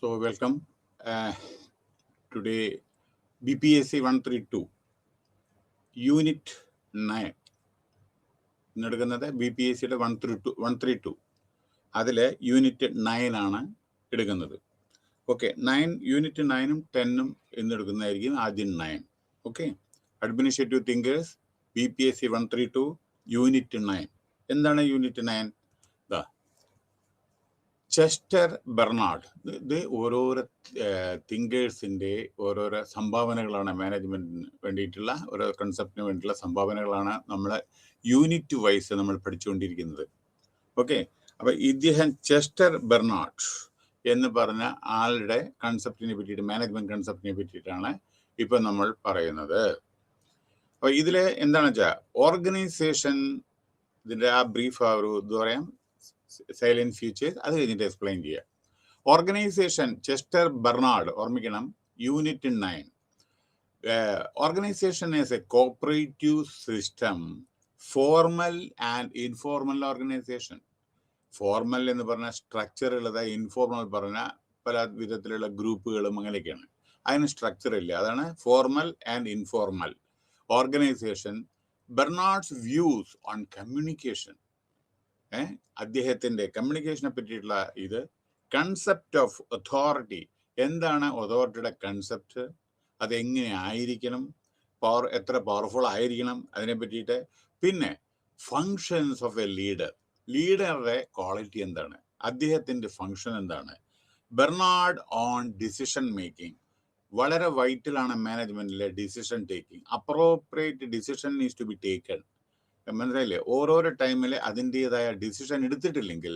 So welcome. Today BPSC 132 Unit 9 എടുക്കുന്നത് BPSCയുടെ 132 അതിൽ unit 9 ആണ് എടുക്കുന്നത്. ഓക്കെ, 9 യൂണിറ്റ് 9ഉം 10ഉം എന്നെടുക്കുന്നതായിരിക്കും ആദ്യം 9. Okay, administrative thinkers BPSC 132 unit 9. എന്താണ് യൂണിറ്റ് 9? Chester Bernard. ഇത് ഓരോരോ തിങ്കേഴ്സിൻ്റെ ഓരോരോ സംഭാവനകളാണ്, മാനേജ്മെൻറ്റിന് വേണ്ടിയിട്ടുള്ള ഓരോ കൺസെപ്റ്റിന് വേണ്ടിയിട്ടുള്ള സംഭാവനകളാണ് നമ്മൾ യൂണിറ്റ് വൈസ് നമ്മൾ പഠിച്ചുകൊണ്ടിരിക്കുന്നത്. ഓക്കെ, അപ്പോൾ ഇദ്ദേഹം ചെസ്റ്റർ ബെർണാഡ് എന്ന് പറഞ്ഞ ആളുടെ കൺസെപ്റ്റിനെ പറ്റിയിട്ട്, മാനേജ്മെൻറ്റ് കൺസെപ്റ്റിനെ പറ്റിയിട്ടാണ് ഇപ്പം നമ്മൾ പറയുന്നത്. അപ്പോൾ ഇതിൽ എന്താണെന്ന് വെച്ചാൽ ഓർഗനൈസേഷൻ, ഇതിൻ്റെ ആ ബ്രീഫ് ആ ഒരു ഇത് പറയാം, സൈലന്റ് ഫ്യൂച്ചേഴ്സ്, അത് കഴിഞ്ഞിട്ട് എക്സ്പ്ലെയിൻ ചെയ്യാം. ഓർഗനൈസേഷൻ ചെസ്റ്റർ ബെർണാഡ്, ഓർമ്മിക്കണം, unit 9. Organisation is a cooperative system, formal and informal organisation. Formal എന്ന് പറഞ്ഞാൽ സ്ട്രക്ചർ ഉള്ളത്, ഇൻഫോർമൽ പറഞ്ഞാൽ പല വിധത്തിലുള്ള ഗ്രൂപ്പുകളും അങ്ങനെയൊക്കെയാണ്. അതിന് സ്ട്രക്ചർ ഇല്ല, അതാണ് formal and informal organisation. Bernards views on communication, അദ്ദേഹത്തിൻ്റെ കമ്മ്യൂണിക്കേഷനെ പറ്റിയിട്ടുള്ള ഇത്. കൺസെപ്റ്റ് ഓഫ് അതോറിറ്റി, എന്താണ് അതോറിറ്റിയുടെ കൺസെപ്റ്റ്, അതെങ്ങനെ ആയിരിക്കണം, എത്ര പവർഫുൾ ആയിരിക്കണം, അതിനെ പറ്റിയിട്ട്. പിന്നെ ഫങ്ഷൻസ് ഓഫ് എ ലീഡർ, ലീഡറുടെ ക്വാളിറ്റി എന്താണ്, അദ്ദേഹത്തിൻ്റെ ഫങ്ഷൻ എന്താണ്. ബെർണാഡ് ഓൺ ഡിസിഷൻ മേക്കിംഗ്, വളരെ വൈറ്റലാണ് മാനേജ്മെന്റിലെ decision taking. Appropriate decision needs to be taken. മനസ്സിലായില്ലേ? ഓരോരോ ടൈമിൽ അതിൻ്റെതായ ഡിസിഷൻ എടുത്തിട്ടില്ലെങ്കിൽ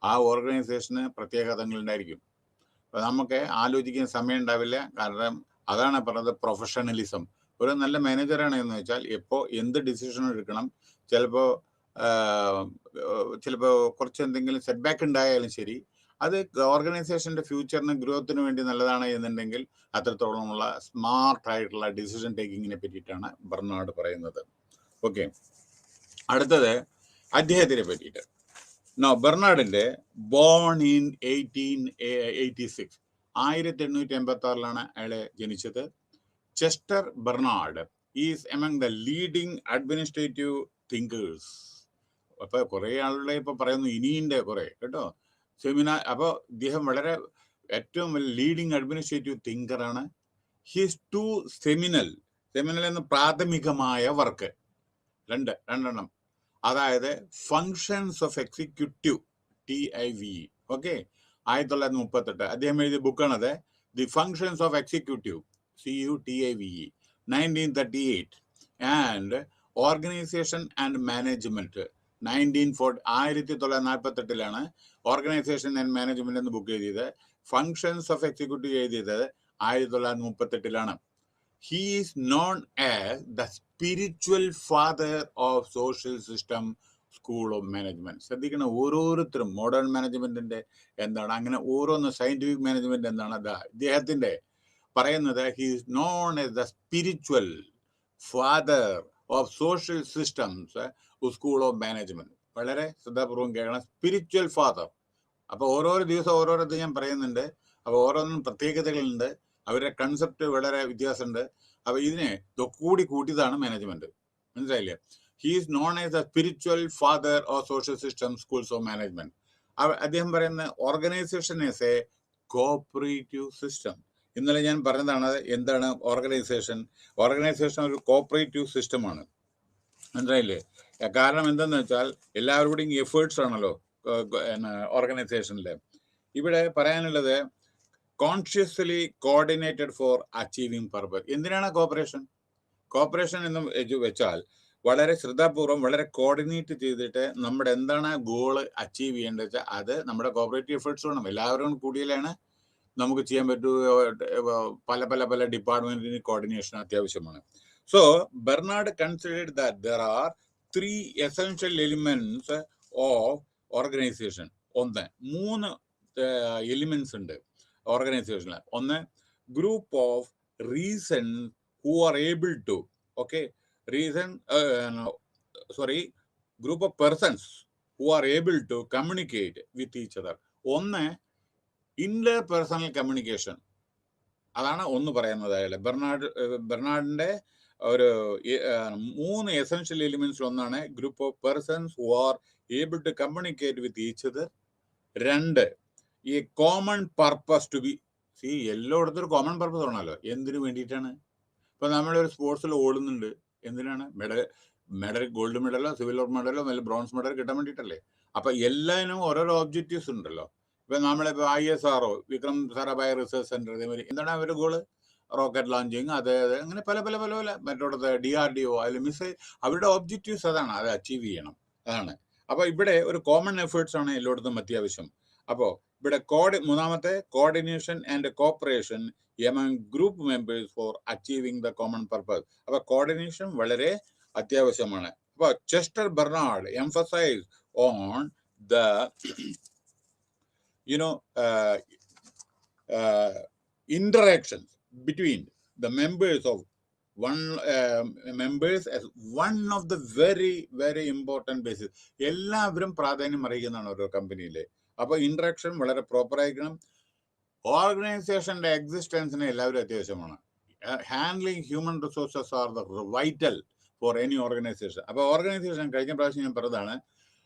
ആ ഓർഗനൈസേഷന് പ്രത്യേകതകളുണ്ടായിരിക്കും. അപ്പോൾ നമുക്ക് ആലോചിക്കാൻ സമയം ഉണ്ടാവില്ല. കാരണം അതാണ് പറഞ്ഞത് പ്രൊഫഷണലിസം. ഒരു നല്ല മാനേജറാണ് എന്ന് വെച്ചാൽ എപ്പോൾ എന്ത് ഡിസിഷൻ എടുക്കണം, ചിലപ്പോൾ കുറച്ച് എന്തെങ്കിലും സെറ്റ് ബാക്ക് ഉണ്ടായാലും ശരി, അത് ഓർഗനൈസേഷൻ്റെ ഫ്യൂച്ചറിന് ഗ്രോത്തിന് വേണ്ടി നല്ലതാണ് എന്നുണ്ടെങ്കിൽ അത്രത്തോളമുള്ള സ്മാർട്ടായിട്ടുള്ള ഡിസിഷൻ ടേക്കിങ്ങിനെ പറ്റിയിട്ടാണ് ബെർണാഡ് പറയുന്നത്. ഓക്കെ, അടുത്തത് അദ്ദേഹത്തിനെ പറ്റിയിട്ട്. ബെർണാഡിൻ്റെ ബോൺ ഇൻ 1886, 1886 അയാളെ ജനിച്ചത്. Chester Barnard is among the leading administrative thinkers. അപ്പോൾ കുറേ ആളുകളെ ഇപ്പോൾ പറയുന്നു, ഇനിയുണ്ട് കുറേ കേട്ടോ സെമിനാർ. അപ്പോൾ ഇദ്ദേഹം വളരെ ഏറ്റവും വലിയ ലീഡിങ് അഡ്മിനിസ്ട്രേറ്റീവ് തിങ്കറാണ്. ഹിസ് ടു സെമിനൽ എന്ന പ്രാഥമികമായ വർക്ക് രണ്ടെണ്ണം, അതായത് functions of executive TIVE. Okay, 1938 അദ്ദേഹം എഴുതിയ ബുക്കാണത്, the functions of executive CUTIVE. 1938 and organisation and management 1948 organisation and management എന്ന ബുക്ക് എഴുതിയത്. ഫങ്ഷൻസ് ഓഫ് എക്സിക്യൂട്ടീവ് എഴുതിയത് 1938. He is known as the spiritual father of social system school of management. ശ്രദ്ധിക്കണം, ഓരോരുത്തരും modern മാനേജ്മെന്റിന്റെ എന്താണ്, അങ്ങനെ ഓരോന്ന് സയന്റിഫിക് മാനേജ്മെന്റ് എന്താണ്, ഇദ്ദേഹത്തിന്റെ പറയുന്നത് he is known as the spiritual father of social systems school of management. വളരെ ശ്രദ്ധാപൂർവം കേൾക്കണം, സ്പിരിച്വൽ ഫാദർ. അപ്പോൾ ഓരോരോ ദിവസം ഓരോരോ ഞാൻ പറയുന്നുണ്ട്. അപ്പോൾ ഓരോന്നും പ്രത്യേകതകളുണ്ട്, അവരുടെ കൺസെപ്റ്റ് വളരെ വ്യത്യാസമുണ്ട്. അപ്പോൾ ഇതിനെ കൂട്ടിയതാണ് മാനേജ്മെന്റ്. മനസ്സിലായില്ലേ? He is known as the spiritual father of social system schools of management. അദ്ദേഹം പറയുന്ന organisation as A cooperative system. ഇന്നലെ ഞാൻ പറഞ്ഞതാണ് എന്താണ് ഓർഗനൈസേഷൻ. ഓർഗനൈസേഷൻ ഒരു കോപ്പറേറ്റീവ് സിസ്റ്റമാണ്. മനസ്സിലായില്ലേ? കാരണം എന്തെന്ന് വെച്ചാൽ എല്ലാവരുടെയും എഫേർട്സ് ആണല്ലോ ഓർഗനൈസേഷനിൽ. ഇവിടെ പറയാനുള്ളത് consciously coordinated four achieving purpose. എന്തിനാണ് കോപ്പറേഷൻ എന്ന് വെച്ചാൽ വളരെ ശ്രദ്ധാപൂർവം, വളരെ കോർഡിനേറ്റ് ചെയ്തിട്ട് നമ്മുടെ എന്താണ് ഗോള് അച്ചീവ് ചെയ്യേണ്ടത് വെച്ചാൽ അത് നമ്മുടെ കോപ്പറേറ്റീവ് എഫേർട്സ് വേണം. എല്ലാവരും കൂടിയാലാണ് നമുക്ക് ചെയ്യാൻ പറ്റൂ. പല ഡിപ്പാർട്ട്മെന്റിന് കോർഡിനേഷൻ അത്യാവശ്യമാണ്. So Barnard considered that there are 3 essential elements of organization. 3 elements ഉണ്ട് ഓർഗനൈസേഷനിൽ. ഒന്ന്, group of reason who are able to group of persons who are able to communicate with each other. ഒന്ന് ഇന്റർ പേഴ്സണൽ കമ്മ്യൂണിക്കേഷൻ, അതാണ് ഒന്ന് പറയുന്നത്. അയാൾ ബെർണാഡിന്റെ ഒരു 3 എസെൻഷ്യൽ എലിമെന്റ്സ് ഒന്നാണ് group of persons who are able to communicate with each other. 2, ഈ common purpose to B. എല്ലായിടത്തും ഒരു കോമൺ പർപ്പസ് ആണല്ലോ. എന്തിനു വേണ്ടിയിട്ടാണ്? ഇപ്പൊ നമ്മളൊരു സ്പോർട്സിൽ ഓടുന്നുണ്ട്, എന്തിനാണ്? മെഡൽ ഗോൾഡ് മെഡലോ സിൽവർ മെഡലോ ബ്രോൺസ് മെഡൽ കിട്ടാൻ വേണ്ടിയിട്ടല്ലേ? അപ്പൊ എല്ലാത്തിനും ഓരോരോ ഒബ്ജക്റ്റീവ്സ് ഉണ്ടല്ലോ. ഇപ്പൊ നമ്മളിപ്പോ ISRO Vikram Sarabhai research centre, ഇതേമാതിരി എന്താണ് അവരുടെ ഗോള്? റോക്കറ്റ് ലോഞ്ചിങ്, അങ്ങനെ പല പല പല പല മറ്റോടത്ത് DRDO അതിൽ മിസൈൽ, അവരുടെ ഒബ്ജക്റ്റീവ്സ് അതാണ്, അത് അച്ചീവ് ചെയ്യണം, അതാണ്. അപ്പൊ ഇവിടെ ഒരു കോമൺ എഫേർട്സ് ആണ് എല്ലായിടത്തും അത്യാവശ്യം. അപ്പോ ഇവിടെ മൂന്നാമത്തെ coordination and cooperation among group members for achieving the common purpose. അപ്പൊ കോർഡിനേഷൻ വളരെ അത്യാവശ്യമാണ്. അപ്പൊ Chester Barnard emphasize on the interactions between the members of members as one of the very very important basis. എല്ലാവരും പ്രാധാന്യം അറിയിക്കുന്നതാണ് ഓരോ കമ്പനിയിലെ. അപ്പൊ interaction വളരെ പ്രോപ്പർ ആയിരിക്കണം. ഓർഗനൈസേഷന്റെ എക്സിസ്റ്റൻസിന് എല്ലാവരും അത്യാവശ്യമാണ്. Handling human resources are the vital for any organisation. അപ്പൊ ഓർഗനൈസേഷൻ കഴിഞ്ഞ പ്രാവശ്യം ഞാൻ പറഞ്ഞതാണ്,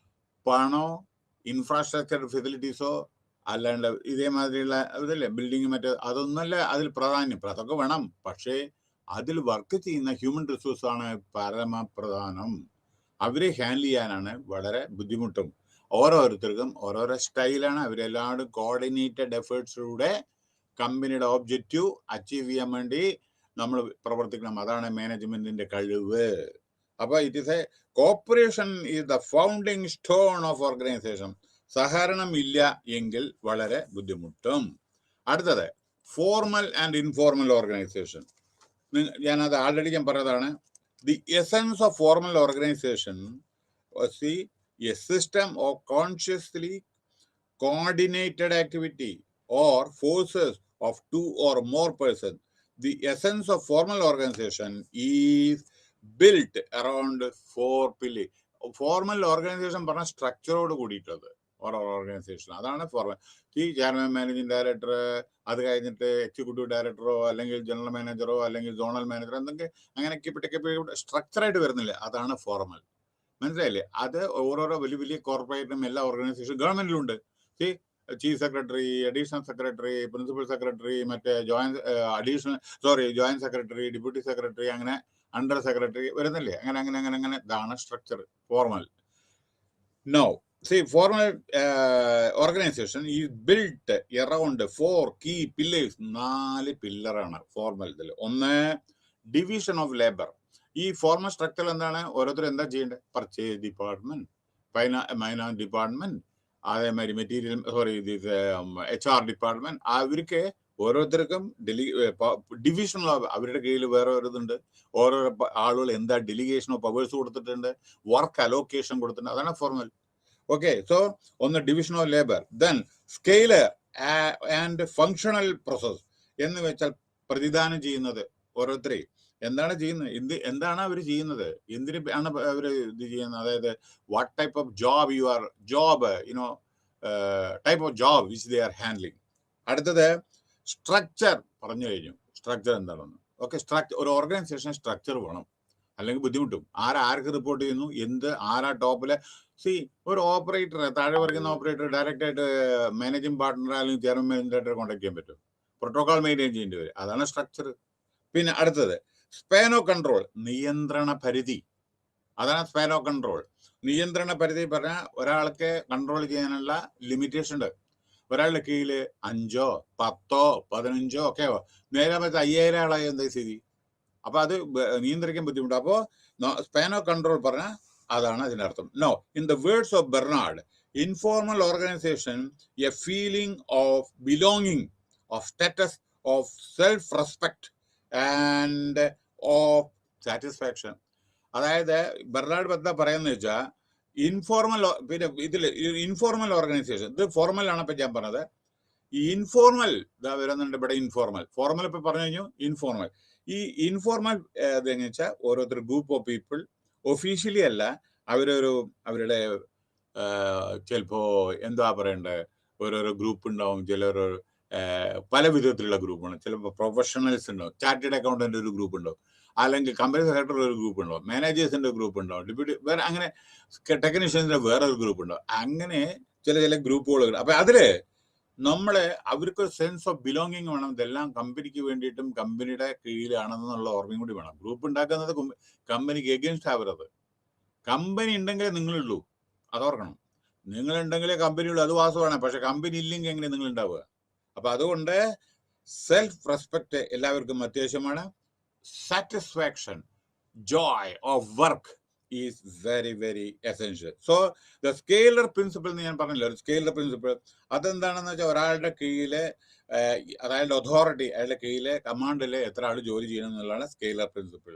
പണോ ഇൻഫ്രാസ്ട്രക്ചർ ഫെസിലിറ്റീസോ അല്ലാണ്ട് ഇതേമാതിരിയുള്ള ഇതല്ലേ ബിൽഡിങ് അതൊന്നല്ല അതിൽ പ്രാധാന്യം. അതൊക്കെ വേണം, പക്ഷേ അതിൽ വർക്ക് ചെയ്യുന്ന ഹ്യൂമൻ റിസോഴ്സ് ആണ് പരമപ്രധാനം. അവരെ ഹാൻഡിൽ ചെയ്യാനാണ് വളരെ ബുദ്ധിമുട്ടും. ഓരോരുത്തർക്കും ഓരോരോ സ്റ്റൈലാണ്. അവരെല്ലാവരും കോർഡിനേറ്റഡ് എഫേർട്സിലൂടെ കമ്പനിയുടെ ഒബ്ജക്റ്റീവ് അച്ചീവ് ചെയ്യാൻ വേണ്ടി നമ്മൾ പ്രവർത്തിക്കണം. അതാണ് മാനേജ്മെന്റിന്റെ കഴിവ്. അപ്പൊ it is A corporation is the founding stone of organisation. സഹകരണം ഇല്ല എങ്കിൽ വളരെ ബുദ്ധിമുട്ടും. അടുത്തത് ഫോർമൽ ആൻഡ് ഇൻഫോർമൽ ഓർഗനൈസേഷൻ. ഞാനത് ആൾറെഡി ഞാൻ പറഞ്ഞതാണ്. The essence of formal organisation a system of consciously coordinated activity or forces of 2 or more persons. The essence of formal organization is built around 4 pillars. Formal organization പറഞ്ഞ സ്ട്രക്ചറോട് കൂടിയിട്ടുള്ളത് ഓരോ organisation, അതാണ് formal. ഈ chairman, managing director, അത് കഴിഞ്ഞിട്ട് executive ഡയറക്ടറോ അല്ലെങ്കിൽ general മാനേജറോ അല്ലെങ്കിൽ zonal മാനേജറോ എന്തെങ്കിലും അങ്ങനെ സ്ട്രക്ചറായിട്ട് വരുന്നില്ല, അതാണ് ഫോർമൽ. മനസ്സിലായില്ലേ? അത് ഓരോരോ വലിയ വലിയ കോർപ്പറേറ്റും എല്ലാ ഓർഗനൈസേഷൻ ഗവൺമെന്റിലും ഉണ്ട്. Chief secretary, additional secretary, principal secretary, മറ്റേ ജോയിന്റ് സെക്രട്ടറി, ഡെപ്യൂട്ടി സെക്രട്ടറി, അങ്ങനെ അണ്ടർ സെക്രട്ടറി വരുന്നില്ലേ? അങ്ങനെ അങ്ങനെ അങ്ങനെ അങ്ങനെ ഇതാണ് structure formal. No formal organisation is built around 4 key pillars. 4 പില്ലറാണ് ഫോർമൽ ഇതിൽ. ഒന്ന്, ഡിവിഷൻ ഓഫ് ലേബർ. ഈ ഫോർമൽ സ്ട്രക്ചർ എന്താണ്? ഓരോരുത്തർ എന്താ ചെയ്യേണ്ടത്? പർച്ചേസ് ഡിപ്പാർട്ട്മെന്റ്, ഫൈനാൻസ് ഡിപ്പാർട്ട്മെന്റ്, അതേമാതിരി HR ഡിപ്പാർട്ട്മെന്റ്. അവർക്ക് ഓരോരുത്തർക്കും ഡിവിഷൻ അവരുടെ കീഴിൽ വേറെ ഇതുണ്ട്. ഓരോ ആളുകൾ എന്താ ഡെലിഗേഷൻ ഓഫ് പവേഴ്സ് കൊടുത്തിട്ടുണ്ട്, വർക്ക് അലോക്കേഷൻ കൊടുത്തിട്ടുണ്ട്, അതാണ് ഫോർമൽ. ഓക്കെ, സോ ഒന്ന് division of labour. Then scale and functional process എന്ന് വെച്ചാൽ പ്രതിദാനം ചെയ്യുന്നത്. ഓരോരുത്തരെയും എന്താണ് ചെയ്യുന്നത്, എന്താണ് അവർ ചെയ്യുന്നത്, എന്തിന് ആണ് അവർ ഇത് ചെയ്യുന്നത്, അതായത് what type of job type of job which they are handling. അടുത്തത് സ്ട്രക്ചർ പറഞ്ഞു കഴിഞ്ഞു. സ്ട്രക്ചർ എന്താണെന്ന്. ഓക്കെ, ഒരു ഓർഗനൈസേഷൻ സ്ട്രക്ചർ വേണം, അല്ലെങ്കിൽ ബുദ്ധിമുട്ടും. ആർക്ക് റിപ്പോർട്ട് ചെയ്യുന്നു, ആരാ ടോപ്പില്. ഒരു ഓപ്പറേറ്റർ, താഴെ പറയുന്ന ഓപ്പറേറ്റർ ഡയറക്റ്റ് ആയിട്ട് മാനേജിംഗ് പാർട്ട്ണർ അല്ലെങ്കിൽ ചെയർമാൻ മാനേജറായിട്ട് കോൺടാക്ട് ചെയ്യാൻ പറ്റും. പ്രോട്ടോകോൾ മെയിൻറ്റെയിൻ ചെയ്യേണ്ടി വരും, അതാണ് സ്ട്രക്ചർ. പിന്നെ അടുത്തത് സ്പാൻ ഓഫ് കൺട്രോൾ, നിയന്ത്രണ പരിധി, അതാണ് സ്പാൻ ഓഫ് കൺട്രോൾ. നിയന്ത്രണ പരിധി പറഞ്ഞാൽ ഒരാൾക്ക് കൺട്രോൾ ചെയ്യാനുള്ള ലിമിറ്റേഷൻ ഉണ്ട്. ഒരാളുടെ കീഴിൽ 5, 10, 15 ഒക്കെ നേരെ പറ്റി 5000 ആളായി എന്താ സ്ഥിതി? അപ്പൊ അത് നിയന്ത്രിക്കാൻ ബുദ്ധിമുട്ട്. അപ്പോ സ്പാൻ ഓഫ് കൺട്രോൾ പറഞ്ഞാൽ അതാണ് അതിന്റെ അർത്ഥം. No, in the words of Barnard, informal organization a feeling of belonging, of status, of self respect and of satisfaction. അതായത് ബെർണാഡ് എന്താ പറയുന്നത് വെച്ചാൽ, ഇൻഫോർമൽ, പിന്നെ ഇതിൽ ഇൻഫോർമൽ ഓർഗനൈസേഷൻ, ഇത് ഫോർമൽ ആണ് ഇപ്പൊ ഞാൻ പറഞ്ഞത്. ഈ ഇൻഫോർമൽ ഇതാ വരുന്നുണ്ട് ഇവിടെ. ഫോർമൽ ഇപ്പൊ പറഞ്ഞു കഴിഞ്ഞു. ഇൻഫോർമൽ, ഈ ഇൻഫോർമൽ ഇതെന്ന് വെച്ചാൽ ഓരോരുത്തർ ഗ്രൂപ്പ് ഓഫ് പീപ്പിൾ, ഒഫീഷ്യലി അല്ല, അവരുടെ ചിലപ്പോ എന്താ പറയണ്ടേ, ഓരോരോ ഗ്രൂപ്പ് ഉണ്ടാവും, ചിലർ പല വിധത്തിലുള്ള ഗ്രൂപ്പാണ്. ചിലപ്പോൾ പ്രൊഫഷണൽസ് ഉണ്ടാവും, ചാർട്ടേഡ് അക്കൗണ്ടന്റ് ഒരു ഗ്രൂപ്പ് ഉണ്ടാവും, അല്ലെങ്കിൽ കമ്പനി സെക്രട്ടറി ഒരു ഗ്രൂപ്പ് ഉണ്ടാവും, മാനേജേഴ്സിന്റെ ഗ്രൂപ്പ് ഉണ്ടാവും, ഡെപ്യൂട്ടി വേറെ അങ്ങനെ ടെക്നീഷ്യൻസിന്റെ വേറെ ഒരു ഗ്രൂപ്പ് ഉണ്ടാവും. അങ്ങനെ ചില ഗ്രൂപ്പുകൾ. അപ്പൊ അതില് നമ്മളെ അവർക്കൊരു സെൻസ് ഓഫ് ബിലോങ്ങിങ് വേണം. ഇതെല്ലാം കമ്പനിക്ക് വേണ്ടിയിട്ടും കമ്പനിയുടെ കീഴിലാണെന്നുള്ള ഓർമ്മയും കൂടി വേണം. ഗ്രൂപ്പ് ഉണ്ടാക്കുന്നത് കമ്പനിക്ക് എഗൻസ്റ്റ് ആവരുത്. കമ്പനി ഉണ്ടെങ്കിലേ നിങ്ങളുള്ളൂ, അതോർക്കണം. നിങ്ങളുണ്ടെങ്കിലേ കമ്പനി ഉള്ളൂ, അത് വാസമാണ്. പക്ഷെ കമ്പനി ഇല്ലെങ്കിൽ എങ്ങനെ നിങ്ങൾ ഉണ്ടാവുക? അപ്പൊ അതുകൊണ്ട് സെൽഫ് റെസ്പെക്ട് എല്ലാവർക്കും അത്യാവശ്യമാണ്. Satisfaction, joy of work is very very essential. So the scalar principle എന്ന് ഞാൻ പറഞ്ഞില്ല, ഒരു സ്കെയിലർ പ്രിൻസിപ്പിൾ അതെന്താണെന്ന് വെച്ചാൽ ഒരാളുടെ കീഴിലെ അതായത് അതോറിറ്റി, അയാളുടെ കീഴിലെ കമാൻഡിലെ എത്ര ആൾ ജോലി ചെയ്യണം എന്നുള്ളതാണ് സ്കെയിലർ പ്രിൻസിപ്പിൾ.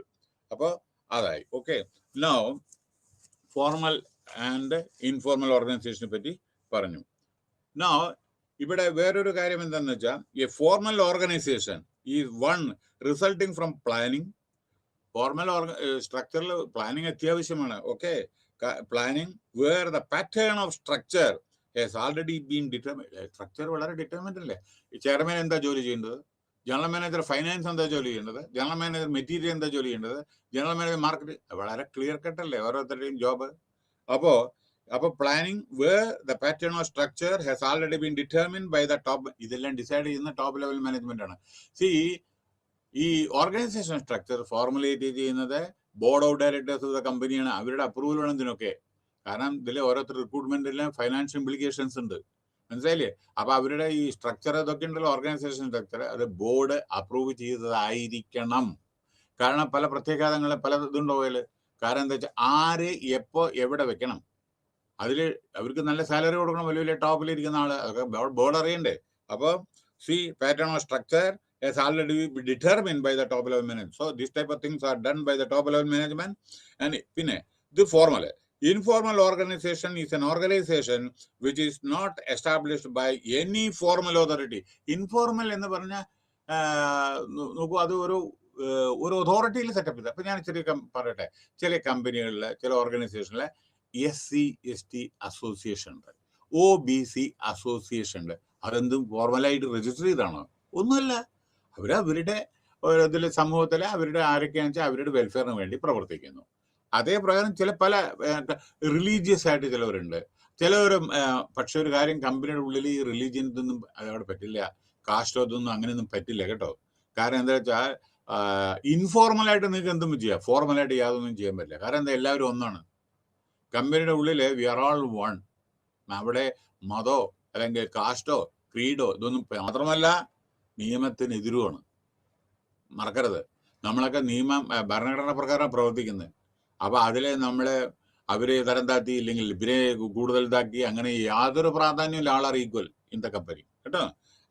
അപ്പോൾ അതായി. Okay, now formal and informal ഓർഗനൈസേഷനെ പറ്റി പറഞ്ഞു. നൗ ഇവിടെ വേറൊരു കാര്യം എന്താണെന്ന് വെച്ചാൽ, a formal organisation is one resulting from planning. Formal സ്ട്രക്ചറിൽ പ്ലാനിങ് അത്യാവശ്യമാണ്. Okay, planning where the pattern of structure has already been determined. Structure വളരെ ഡിറ്റർമിൻഡ് അല്ലേ? ഈ ചെയർമാൻ എന്താ ജോലി ചെയ്യേണ്ടത്, ജനറൽ മാനേജർ ഫൈനാൻസ് എന്താ ജോലി ചെയ്യേണ്ടത്, ജനറൽ മാനേജർ മെറ്റീരിയൽ എന്താ ജോലി ചെയ്യേണ്ടത്, ജനറൽ മാനേജർ മാർക്കറ്റ്, വളരെ ക്ലിയർ കട്ടല്ലേ ഓരോരുത്തരുടെയും ജോബ്. അപ്പോൾ planning where the pattern of structure has already been determined by the top. ഇതെല്ലാം ഡിസൈഡ് ചെയ്യുന്ന ടോപ്പ് ലെവൽ മാനേജ്മെന്റ് ആണ്. ഈ ഓർഗനൈസേഷൻ സ്ട്രക്ചർ ഫോർമുലേറ്റ് ചെയ്യുന്നത് board of directors of the കമ്പനിയാണ്. അവരുടെ അപ്രൂവൽ വേണം ഇതിനൊക്കെ. കാരണം ഇതിൽ ഓരോരുത്തർ റിക്രൂട്ട്മെന്റിലും ഫൈനാൻഷ്യൽ ഇംപ്ലിക്കേഷൻസ് ഉണ്ട്, മനസ്സിലായില്ലേ? അപ്പൊ അവരുടെ ഈ സ്ട്രക്ചർ ഇതൊക്കെ ഉണ്ടല്ലോ, ഓർഗനൈസേഷൻ സ്ട്രക്ചർ, അത് ബോർഡ് അപ്രൂവ് ചെയ്തതായിരിക്കണം. കാരണം പല പ്രത്യാഘാതങ്ങൾ പല ഇതുണ്ടാവില്ല. കാരണം എന്താ വെച്ചാൽ ആര് എപ്പോ എവിടെ വെക്കണം, അതിൽ അവർക്ക് നല്ല സാലറി കൊടുക്കണം, വലിയ വലിയ ടോപ്പിലിരിക്കുന്ന ആള്, അതൊക്കെ ബോർഡ് അറിയണ്ടേ? അപ്പോൾ pattern of structure has already been determined by the top level management. So this type of things are done by the top level management. And പിന്നെ ഇത് formal. Informal organization is an organization which is not established by any formal authority. Informal എന്ന് പറഞ്ഞാൽ നോക്കൂ, അത് ഒരു അതോറിറ്റിയിൽ setup ചെയ്ത്. അപ്പൊ ഞാൻ പറയട്ടെ, ചില കമ്പനികളിലെ ചില ഓർഗനൈസേഷനിലെ SC/ST അസോസിയേഷൻ ഉണ്ട്, OBC അസോസിയേഷൻ ഉണ്ട്. അതെന്തും ഫോർമലായിട്ട് രജിസ്റ്റർ ചെയ്താണോ? ഒന്നുമല്ല. അവരവരുടെ ഇതിൽ സമൂഹത്തിലെ അവരുടെ ആരൊക്കെയാണെന്ന് വെച്ചാൽ അവരുടെ വെൽഫെയറിന് വേണ്ടി പ്രവർത്തിക്കുന്നു. അതേ പ്രകാരം പല റിലീജിയസ് ആയിട്ട് ചിലവരുണ്ട്. ചിലവരും പക്ഷെ ഒരു കാര്യം, കമ്പനിയുടെ ഉള്ളിൽ ഈ റിലീജിയൻ ഇതൊന്നും അതവിടെ പറ്റില്ല, കാസ്റ്റോ ഇതൊന്നും അങ്ങനെയൊന്നും പറ്റില്ല കേട്ടോ. കാരണം എന്താ വെച്ചാൽ ഇൻഫോർമലായിട്ട് നിങ്ങൾക്ക് എന്തും ചെയ്യാം, ഫോർമലായിട്ട് യാതൊന്നും ചെയ്യാൻ പറ്റില്ല. കാരണം എന്താ, എല്ലാവരും ഒന്നാണ്. കമ്പനിയുടെ ഉള്ളിൽ വി ആർ ഓൾ വൺ. അവിടെ മതോ അല്ലെങ്കിൽ കാസ്റ്റോ ക്രീഡോ ഇതൊന്നും മാത്രമല്ല, നിയമത്തിനെതിരുമാണ്. മറക്കരുത്, നമ്മളൊക്കെ ഭരണഘടന പ്രകാരം പ്രവർത്തിക്കുന്നത്. അപ്പൊ അതിലെ അവരെ തരം താത്തി ഇല്ലെങ്കിൽ ഇവരെ കൂടുതൽ ഇതാക്കി അങ്ങനെ യാതൊരു പ്രാധാന്യമില്ല. All are equal in the company കേട്ടോ.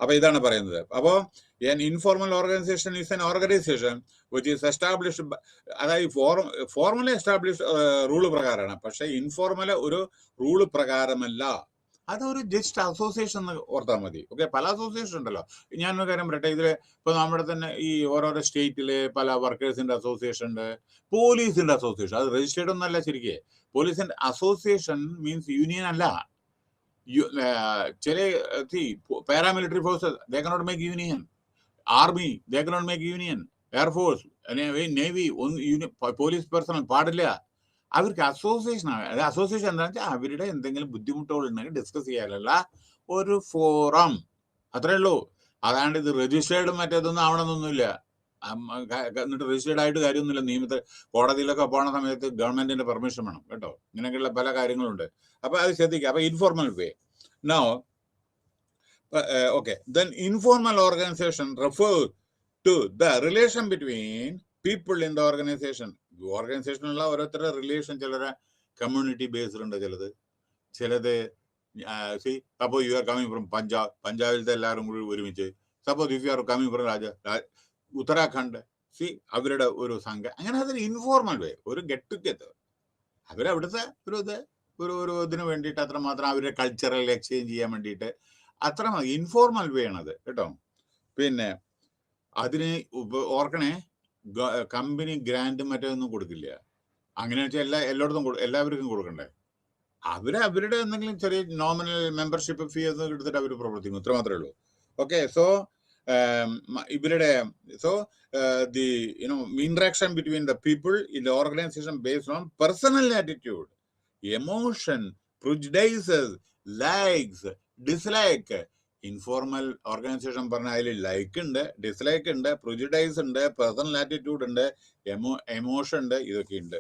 അപ്പൊ ഇതാണ് പറയുന്നത്. അപ്പോൾ informal organisation is an organisation which is established, അതായത് ഫോർമലി എസ്റ്റാബ്ലിഷ്ഡ് റൂള് പ്രകാരമാണ്. പക്ഷെ ഇൻഫോർമൽ ഒരു റൂള് പ്രകാരമല്ല, അതൊരു ജസ്റ്റ് അസോസിയേഷൻ എന്ന് ഓർത്താൽ മതി. ഓക്കെ, പല അസോസിയേഷൻ ഉണ്ടല്ലോ. ഞാനൊരു കാര്യം പറയട്ടെ, ഇതിൽ ഇപ്പൊ നമ്മുടെ തന്നെ ഈ ഓരോരോ സ്റ്റേറ്റില് പല വർക്കേഴ്സിന്റെ അസോസിയേഷൻ ഉണ്ട്, പോലീസിന്റെ അസോസിയേഷൻ. അത് രജിസ്റ്റേർഡ് ഒന്നല്ല ശരിക്കും. പോലീസിന്റെ അസോസിയേഷൻ മീൻസ് യൂണിയൻ അല്ല. ചില paramilitary forces they cannot make union, army they cannot make union, air force, navy, police personal പാടില്ല. അവർക്ക് അസോസിയേഷനാണ്. അത് അസോസിയേഷൻ എന്താണെന്ന് വെച്ചാൽ അവരുടെ എന്തെങ്കിലും ബുദ്ധിമുട്ടുകൾ ഉണ്ടെങ്കിൽ ഡിസ്കസ് ചെയ്യാനുള്ള ഒരു ഫോറം, അത്രേ ഉള്ളൂ. അതാണ്ട് ഇത് രജിസ്റ്റേർഡും മറ്റേതൊന്നും ആവണമെന്നൊന്നുമില്ല. എന്നിട്ട് രജിസ്റ്റേർഡ് ആയിട്ട് കാര്യമൊന്നുമില്ല. നിയമത്തിൽ കോടതിയിലൊക്കെ പോണ സമയത്ത് ഗവൺമെന്റിന്റെ പെർമിഷൻ വേണം കേട്ടോ. ഇങ്ങനെയൊക്കെയുള്ള പല കാര്യങ്ങളുണ്ട്. അപ്പൊ അത് ശ്രദ്ധിക്കുക. അപ്പൊ informal way. Now okay, then informal organisation refer to the relation between people in the organisation. ഓർഗനൈസേഷനുള്ള ഓരോരുത്തരുടെ റിലേഷൻ ചിലരെ കമ്മ്യൂണിറ്റി ബേസ്ഡ് ഉണ്ട്, ചിലത് suppose you are coming from പഞ്ചാബിലത്തെ എല്ലാവരും കൂടി ഒരുമിച്ച്. Suppose if you are coming from Uttarakhand, അവരുടെ ഒരു സംഘം. അങ്ങനെ അതൊരു ഇൻഫോർമൽ വേ, ഒരു ഗെറ്റ് ടുഗെദർ. അവരവിടുത്തെ ഒരു ഇതിന് വേണ്ടിയിട്ട് അത്രമാത്രം അവരുടെ കൾച്ചറൽ എക്സ്ചേഞ്ച് ചെയ്യാൻ വേണ്ടിയിട്ട് അത്ര ഇൻഫോർമൽ വേ ആണത് കേട്ടോ. പിന്നെ അതിന് ഓർക്കണേ, കമ്പനി ഗ്രാൻഡും മറ്റൊന്നും കൊടുക്കില്ല. അങ്ങനെ വെച്ചാൽ എല്ലായിടത്തും എല്ലാവർക്കും കൊടുക്കണ്ടേ. അവരുടെ എന്തെങ്കിലും ചെറിയ നോമിനൽ മെമ്പർഷിപ്പ് ഫീ എന്ന് എടുത്തിട്ട് അവർ പ്രവർത്തിക്കും, ഇത്ര മാത്രമേ ഉള്ളൂ. ഓക്കെ, സോ ഇവരുടെ the interaction between the people in the organization based on personal attitude, emotion, prejudices, likes, dislike. Informal organisation പറഞ്ഞാൽ അതിൽ ലൈക്ക് ഉണ്ട്, ഡിസ്ലൈക്ക് ഉണ്ട്, പ്രിജുഡൈസ് ഉണ്ട്, പേഴ്സണൽ ആറ്റിറ്റ്യൂഡ് ഉണ്ട്, എമോഷൻ ഉണ്ട്, ഇതൊക്കെ ഉണ്ട്.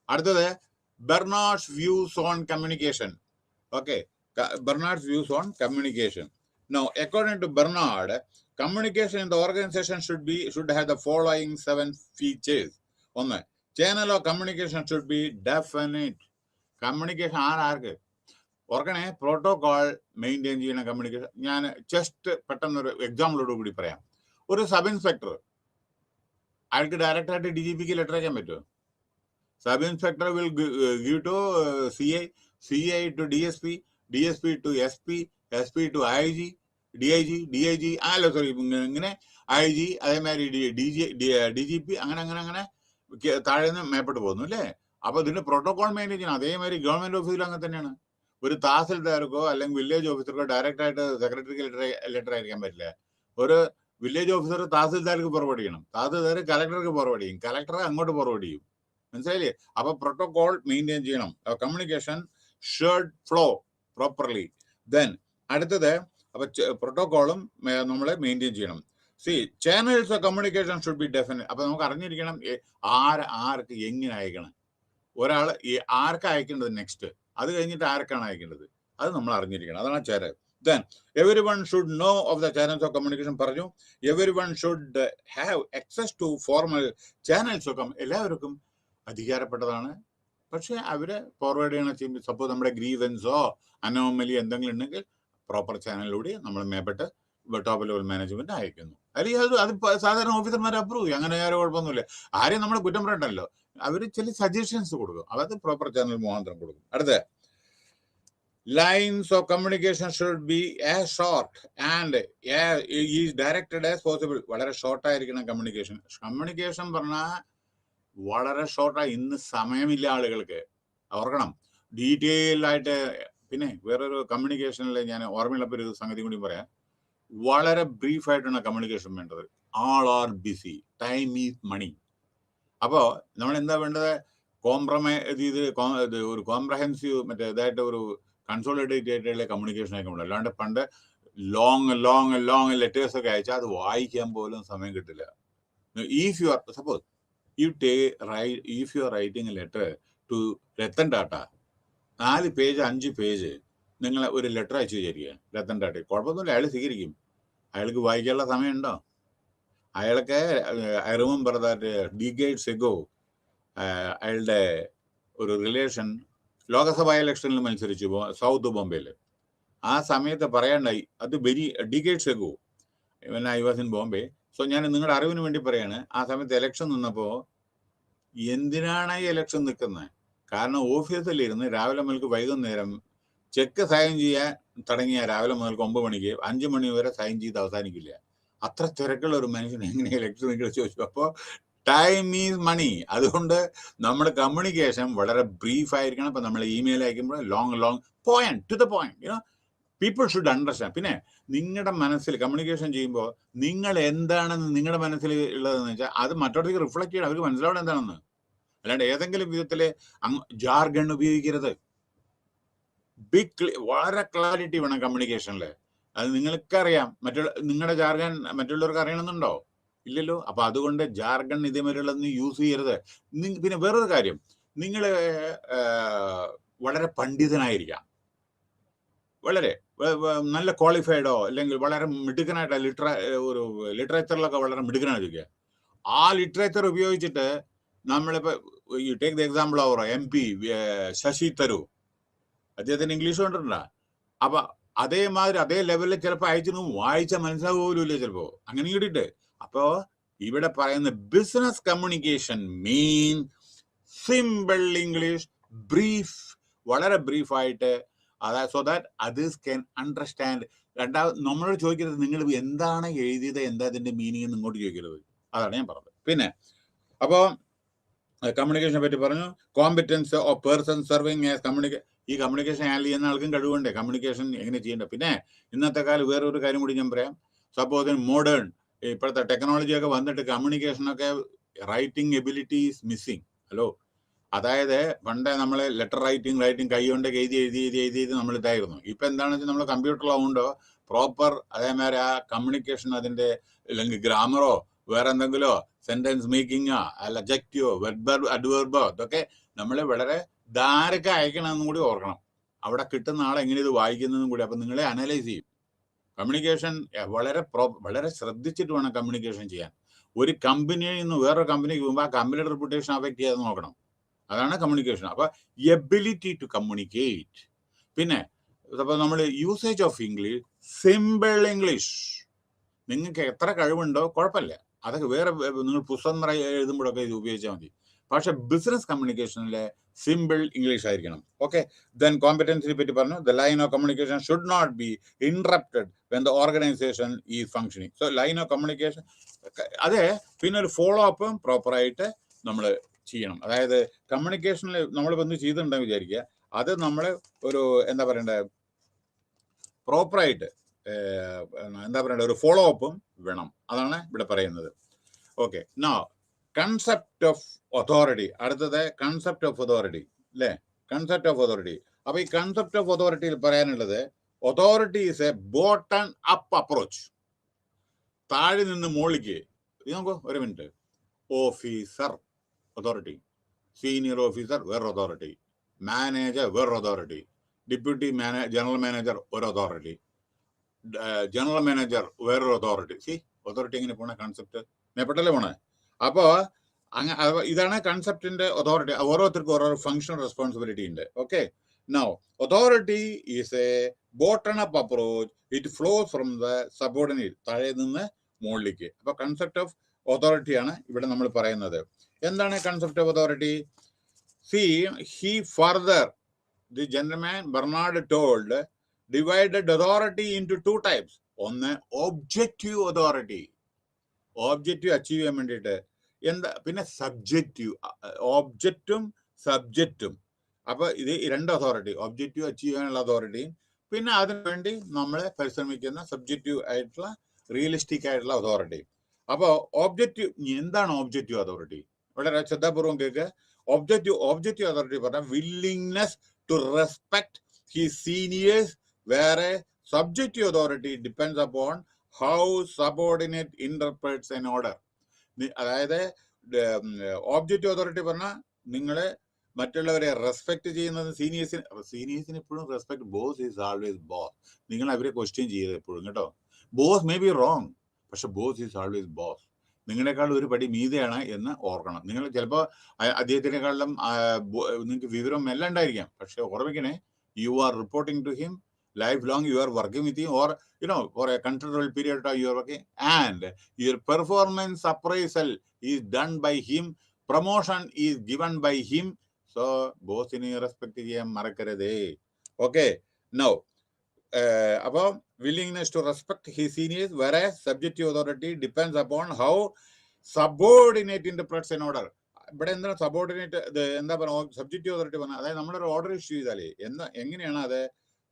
അടുത്തത് Barnard's views on communication. Okay, Barnard's views on communication. Now, according to Bernard, communication in the organization should have the following 7 features. ഒന്ന്, channel of communication should be definite. Communication ആർക്ക് ഓർക്കണേ, protocol maintain ചെയ്യുന്ന communication. ഞാൻ just പെട്ടെന്നൊരു എക്സാമ്പിളോട് കൂടി പറയാം. ഒരു സബ് ഇൻസ്പെക്ടർ, അയാൾക്ക് ഡയറക്റ്റായിട്ട് DGPക്ക് ലെറ്റർ അയക്കാൻ പറ്റുമോ? Sub inspector will give to CI to DSP to SP to IG, DIG അല്ല സോറി, ഇങ്ങനെ IG, അതേമാതിരി DGP, അങ്ങനെ താഴെ നിന്ന് മേപ്പെട്ട് പോകുന്നു അല്ലേ. അപ്പൊ ഇതിന്റെ പ്രോട്ടോകോൾ മെയിൻറ്റെയിൻ ചെയ്യണം. അതേമാതിരി ഗവൺമെന്റ് ഓഫീസിലും അങ്ങനെ തന്നെയാണ്. ഒരു തഹസിൽദാർക്കോ അല്ലെങ്കിൽ വില്ലേജ് ഓഫീസർക്കോ ഡയറക്റ്റ് ആയിട്ട് സെക്രട്ടറിക്ക് ലെറ്റർ അയക്കാൻ പറ്റില്ല. ഒരു വില്ലേജ് ഓഫീസർ തഹസിൽദാർക്ക് ഫോർവേഡ് ചെയ്യണം, തഹസിൽദാർ കലക്ടർക്ക് ഫോർവേഡ് ചെയ്യും, കലക്ടർ അങ്ങോട്ട് ഫോർവേഡ് ചെയ്യും. മനസ്സിലായില്ലേ? അപ്പൊ പ്രോട്ടോകോൾ മെയിൻറ്റെയിൻ ചെയ്യണം. Communication should flow properly. Then അടുത്തത്, അപ്പൊ പ്രോട്ടോകോളും നമ്മൾ മെയിൻറ്റെയിൻ ചെയ്യണം. Channels of communication should be definite. അപ്പൊ നമുക്ക് അറിഞ്ഞിരിക്കണം ആർക്ക് എങ്ങനെ അയക്കണം, ഒരാൾ ആർക്ക് അയക്കേണ്ടത് നെക്സ്റ്റ്, അത് കഴിഞ്ഞിട്ട് ആർക്കാണ് അയക്കേണ്ടത്, അത് നമ്മൾ അറിഞ്ഞിരിക്കണം. അതാണ് channel. Then everyone should know of the channels of communication. പറഞ്ഞു, everyone should have access to formal channels of എല്ലാവർക്കും അധികാരപ്പെട്ടതാണ്. പക്ഷെ അവര് ഫോർവേഡ് ചെയ്യണം. സപ്പോസ് നമ്മുടെ ഗ്രീവൻസോ അനോമലി എന്തെങ്കിലും ഉണ്ടെങ്കിൽ പ്രോപ്പർ ചാനലിലൂടെ നമ്മൾ മേപ്പെട്ട് ടോപ്പ് ലെവൽ മാനേജ്മെന്റ് അയക്കുന്നു. അല്ലെങ്കിൽ അത് സാധാരണ ഓഫീസർമാർ അപ്രൂവ് ചെയ്യും. അങ്ങനെ ആരും കുഴപ്പമൊന്നുമില്ല. ആരെയും നമ്മൾ കുറ്റം പറയണ്ടല്ലോ. അവർ ചില സജഷൻസ് കൊടുക്കും, അത് പ്രോപ്പർ ചാനൽ മുഖാന്തരം കൊടുക്കും. അടുത്ത, lines of communication should be as short and is directed as possible. വളരെ ഷോർട്ട് ആയിരിക്കണം കമ്മ്യൂണിക്കേഷൻ. കമ്മ്യൂണിക്കേഷൻ പറഞ്ഞാൽ വളരെ ഷോർട്ടായി. ഇന്ന് സമയമില്ല ആളുകൾക്ക്, ഓർക്കണം. ഡീറ്റെയിൽ ആയിട്ട്. പിന്നെ വേറൊരു കമ്മ്യൂണിക്കേഷനിൽ ഞാൻ ഓർമ്മയുള്ളപ്പോൾ ഒരു സംഗതി കൂടി പറയാം. വളരെ ബ്രീഫായിട്ടാണ് കമ്മ്യൂണിക്കേഷൻ വേണ്ടത്. All are busy, time is money. അപ്പോൾ നമ്മൾ എന്താ വേണ്ടത്? ഒരു കോംപ്രഹെൻസീവ് ഇതായിട്ട് ഒരു കൺസോളിഡേറ്റ് ആയിട്ടുള്ള കമ്മ്യൂണിക്കേഷൻ ഒക്കെ ഉണ്ട്. അല്ലാണ്ട് പണ്ട് ലോങ് ലെറ്റേഴ്സ് ഒക്കെ അയച്ചാൽ അത് വായിക്കാൻ പോലും സമയം കിട്ടില്ല. If you are writing a letter to Ratan Tata, 4 page 5 page നിങ്ങൾ ഒരു ലെറ്റർ അയച്ചു വിചാരിക്കുക രത്തൻ ടാറ്റ, കുഴപ്പമൊന്നുമില്ല, അയാൾ സ്വീകരിക്കും. അയാൾക്ക് വായിക്കാനുള്ള സമയമുണ്ടോ? അയാൾക്ക് I remember that decades ago അയാളുടെ ഒരു റിലേഷൻ ലോകസഭാ ഇലക്ഷനിൽ മത്സരിച്ചു സൗത്ത് ബോംബെയിൽ. ആ സമയത്ത് പറയണ്ടായി, അത് very decades ago when I was in Bombay. So ഞാൻ നിങ്ങളുടെ അറിവിന് വേണ്ടി പറയാണ്, ആ സമയത്ത് ഇലക്ഷൻ നിന്നപ്പോൾ എന്തിനാണ് ഈ ഇലക്ഷൻ നിൽക്കുന്നത്? കാരണം ഓഫീസിലിരുന്ന് രാവിലെ മുതൽക്ക് വൈകുന്നേരം ചെക്ക് സൈൻ ചെയ്യാൻ തുടങ്ങിയ രാവിലെ മുതൽക്ക് 9 മണിക്ക് 5 മണി വരെ സൈൻ ചെയ്ത് അവസാനിക്കില്ല. അത്ര തിരക്കുള്ള ഒരു മനുഷ്യൻ എങ്ങനെ ഇലക്ഷൻ നിങ്ങൾ ചോദിച്ചു. അപ്പോൾ ടൈം ഈസ് മണി. അതുകൊണ്ട് നമ്മുടെ കമ്മ്യൂണിക്കേഷൻ വളരെ ബ്രീഫ് ആയിരിക്കണം. ഇപ്പം നമ്മൾ ഇമെയിൽ അയക്കുമ്പോൾ long point two the point, people should understand. പിന്നെ നിങ്ങളുടെ മനസ്സിൽ കമ്മ്യൂണിക്കേഷൻ ചെയ്യുമ്പോൾ നിങ്ങൾ എന്താണെന്ന് നിങ്ങളുടെ മനസ്സിൽ ഉള്ളതെന്ന് വെച്ചാൽ അത് മറ്റൊരാൾക്ക് റിഫ്ലക്ട് ചെയ്യണം, അവർക്ക് മനസ്സിലാവണം എന്താണെന്ന്. അല്ലാണ്ട് ഏതെങ്കിലും വിധത്തിൽ ജാർഗൺ ഉപയോഗിക്കരുത്. വളരെ ക്ലാരിറ്റി വേണം കമ്മ്യൂണിക്കേഷനിൽ. അത് നിങ്ങൾക്കറിയാം, നിങ്ങളുടെ ജാർഗൺ മറ്റുള്ളവർക്ക് അറിയണമെന്നുണ്ടോ? ഇല്ലല്ലോ. അപ്പൊ അതുകൊണ്ട് ജാർഗൺ ഇതേമാതിരിയുള്ളതൊന്നും യൂസ് ചെയ്യരുത്. പിന്നെ വേറൊരു കാര്യം, നിങ്ങൾ വളരെ പണ്ഡിതനായിരിക്കാം, വളരെ നല്ല ക്വാളിഫൈഡോ അല്ലെങ്കിൽ വളരെ മിടുക്കനായിട്ട് ഒരു ലിറ്ററേച്ചറിലൊക്കെ വളരെ മിടുക്കനായിരിക്കുക. ആ ലിറ്ററേച്ചർ ഉപയോഗിച്ചിട്ട് നമ്മളിപ്പോൾ you take the example over MP Shashi Tharoor, അദ്ദേഹത്തിന് ഇംഗ്ലീഷ് കണ്ടിട്ടുണ്ടോ? അപ്പൊ അതേമാതിരി അതേ ലെവലിൽ ചിലപ്പോൾ അയച്ചു വായിച്ചാൽ മനസ്സിലാവുമല്ലോ ചിലപ്പോൾ അങ്ങനെ കിട്ടിയിട്ട്. അപ്പോ ഇവിടെ പറയുന്ന ബിസിനസ് കമ്മ്യൂണിക്കേഷൻ മീൻ സിമ്പിൾ ഇംഗ്ലീഷ്, ബ്രീഫ്, വളരെ ബ്രീഫായിട്ട്, അതായത് so that others can understand. രണ്ടാമത് നമ്മളോട് ചോദിക്കരുത് നിങ്ങൾ എന്താണ് എഴുതിയത്, എന്താ ഇതിന്റെ മീനിങ് എന്ന് ഇങ്ങോട്ട് ചോദിക്കരുത്. അതാണ് ഞാൻ പറഞ്ഞത്. പിന്നെ അപ്പോൾ കമ്മ്യൂണിക്കേഷനെ പറ്റി പറഞ്ഞു. Competence of person serving as ഈ കമ്മ്യൂണിക്കേഷൻ ഹാൻഡിൽ ചെയ്യുന്ന ആൾക്കും കഴിവുണ്ടേ കമ്മ്യൂണിക്കേഷൻ എങ്ങനെ ചെയ്യേണ്ടത്. പിന്നെ ഇന്നത്തെ കാലം വേറൊരു കാര്യം കൂടി ഞാൻ പറയാം. സപ്പോസ് മോഡേൺ ഇപ്പോഴത്തെ ടെക്നോളജി ഒക്കെ വന്നിട്ട് കമ്മ്യൂണിക്കേഷനൊക്കെ writing ability is missing. Hello, അതായത് പണ്ട് നമ്മൾ ലെറ്റർ റൈറ്റിംഗ് കൈ കൊണ്ട് എഴുതി നമ്മൾ ഇതായിരുന്നു. ഇപ്പൊ എന്താണെന്ന് വെച്ചാൽ നമ്മൾ കമ്പ്യൂട്ടറിലാവുണ്ടോ പ്രോപ്പർ അതേമാതിരി ആ കമ്മ്യൂണിക്കേഷൻ അതിന്റെ അല്ലെങ്കിൽ ഗ്രാമറോ വേറെ എന്തെങ്കിലോ സെന്റൻസ് മേക്കിങ്ങോ അല്ല അഡ്ജക്റ്റീവോ അഡ്വേർബോ ഇതൊക്കെ നമ്മൾ വളരെ ധാരക്ക് അയക്കണമെന്നും കൂടി ഓർക്കണം. അവിടെ കിട്ടുന്ന ആളെ എങ്ങനെ ഇത് വായിക്കുന്നതും കൂടി. അപ്പൊ നിങ്ങളെ അനലൈസ് ചെയ്യും. കമ്മ്യൂണിക്കേഷൻ വളരെ ശ്രദ്ധിച്ചിട്ട് വേണം കമ്മ്യൂണിക്കേഷൻ ചെയ്യാൻ. ഒരു കമ്പനിയിൽ നിന്ന് വേറൊരു കമ്പനിക്ക് പോകുമ്പോൾ ആ കമ്പനിയുടെ റെപ്യൂട്ടേഷൻ അഫക്ട് ചെയ്യാതെ നോക്കണം. അതാണ് കമ്മ്യൂണിക്കേഷൻ. അപ്പൊ എബിലിറ്റി ടു കമ്മ്യൂണിക്കേറ്റ്. പിന്നെ അപ്പൊ നമ്മൾ usage of English, simple English. നിങ്ങൾക്ക് എത്ര കഴിവുണ്ടോ കുഴപ്പമില്ല, അതൊക്കെ വേറെ നിങ്ങൾ പുസ്തകം എഴുതുമ്പോഴൊക്കെ ഇത് ഉപയോഗിച്ചാൽ മതി. പക്ഷെ ബിസിനസ് കമ്മ്യൂണിക്കേഷനിലെ സിമ്പിൾ ഇംഗ്ലീഷ് ആയിരിക്കണം. ഓക്കെ, ദെൻ കോമ്പറ്റൻസിനെ പറ്റി പറഞ്ഞു. The line of communication should not be interrupted when the organisation is functioning. So line of communication അതെ. പിന്നെ ഒരു ഫോളോ അപ്പും പ്രോപ്പറായിട്ട് നമ്മൾ ചെയ്യണം. അതായത് കമ്മ്യൂണിക്കേഷനിൽ നമ്മൾ വന്ന് ചെയ്തിട്ടുണ്ടെന്ന് വിചാരിക്കുക, അത് നമ്മൾ ഒരു എന്താ പറയണ്ടേ പ്രോപ്പറായിട്ട് ഒരു ഫോളോ അപ്പും വേണം. അതാണ് ഇവിടെ പറയുന്നത്. Okay, now concept of authority. അടുത്തത് കൺസെപ്റ്റ് ഓഫ് അതോറിറ്റി അല്ലേ, കൺസെപ്റ്റ് ഓഫ് അതോറിറ്റി. അപ്പൊ ഈ കൺസെപ്റ്റ് ഓഫ് അതോറിറ്റിയിൽ പറയാനുള്ളത്, authority is a bottom up approach. താഴെ നിന്ന് മുകളിലേക്ക്. നോക്കൂ ഒരു minute. Officer authority, senior officer വേറെ അതോറിറ്റി, മാനേജർ വേറെ അതോറിറ്റി, ഡെപ്യൂട്ടി ജനറൽ മാനേജർ ഒരു അതോറിറ്റി, ജനറൽ മാനേജർ വേറൊരു അതോറിറ്റി. സി അതോറിറ്റി എങ്ങനെ പോണേ, കൺസെപ്റ്റ് മേപ്പെട്ടല്ലേ പോണേ. അപ്പോ ഇതാണ് കൺസെപ്റ്റിന്റെ അതോറിറ്റി. ഓരോരുത്തർക്കും ഓരോ ഫംഗ്ഷൻ റെസ്പോൺസിബിലിറ്റി ഉണ്ട്. Okay, now authority is a bottom up approach. It flows from the subordinate, താഴെ നിന്ന് മുകളിലേക്ക്. അപ്പൊ കൺസെപ്റ്റ് ഓഫ് അതോറിറ്റി ആണ് ഇവിടെ നമ്മൾ പറയുന്നത്. എന്താണ് concept of authority? See he further the gentleman Barnard told divided authority into two types. ഒന്ന് ഒബ്ജക്റ്റീവ് അതോറിറ്റി, ഒബ്ജക്റ്റീവ് അച്ചീവ് ചെയ്യാൻ വേണ്ടിയിട്ട്. എന്താ പിന്നെ സബ്ജക്റ്റീവ്, ഓബ്ജക്റ്റും സബ്ജക്റ്റും. അപ്പൊ ഇത് രണ്ട് അതോറിറ്റി, ഒബ്ജക്റ്റീവ് അച്ചീവ് ചെയ്യാനുള്ള അതോറിറ്റിയും പിന്നെ അതിനു വേണ്ടി നമ്മളെ പരിശ്രമിക്കുന്ന സബ്ജക്റ്റീവ് ആയിട്ടുള്ള റിയലിസ്റ്റിക് ആയിട്ടുള്ള അതോറിറ്റി. അപ്പോൾ ഒബ്ജക്റ്റീവ് എന്താണ് ഒബ്ജക്റ്റീവ് അതോറിറ്റി? വളരെ ശ്രദ്ധാപൂർവം കേൾക്കുക. ഒബ്ജക്റ്റീവ് അതോറിറ്റി പറഞ്ഞാൽ willingness to respect his seniors, വേറെ subjective authority depends upon how subordinate interprets an order. അതായത് ഒബ്ജക്റ്റീവ് അതോറിറ്റി പറഞ്ഞാൽ നിങ്ങളെ മറ്റുള്ളവരെ റെസ്പെക്ട് ചെയ്യുന്നത് സീനിയേഴ്സിന് എപ്പോഴും respect. Boss is always boss. നിങ്ങൾ അവരെ ക്വസ്റ്റ്യൻ ചെയ്ത് എപ്പോഴും കേട്ടോ. ബോസ് മേ ബി റോങ്, പക്ഷെ ബോസ് ഈസ് ആൾവേസ് ബോസ്. നിങ്ങളെക്കാൾ ഒരു പടി മീതെയാണ് എന്ന് ഓർക്കണം. നിങ്ങൾ ചിലപ്പോൾ അദ്ദേഹത്തിനേക്കാളും നിങ്ങൾക്ക് വിവരം എല്ലാം ഉണ്ടായിരിക്കാം, പക്ഷെ ഓർമ്മിക്കണേ, you are reporting to him life long. You are working with him, or for a considerable period of time you are working, and your performance appraisal is done by him, promotion is given by him. So both in respect ചെയ്യാൻ മറക്കരുതേ. Okay, now about willingness to respect his seniors, whereas subjective authority depends upon how subordinate interprets an order. ഇവിടെ എന്താണ് subordinate, എന്താ പറയുക subjective authority പറഞ്ഞാൽ, അതായത് നമ്മളൊരു order issue ചെയ്താലേ എങ്ങനെയാണ് അത്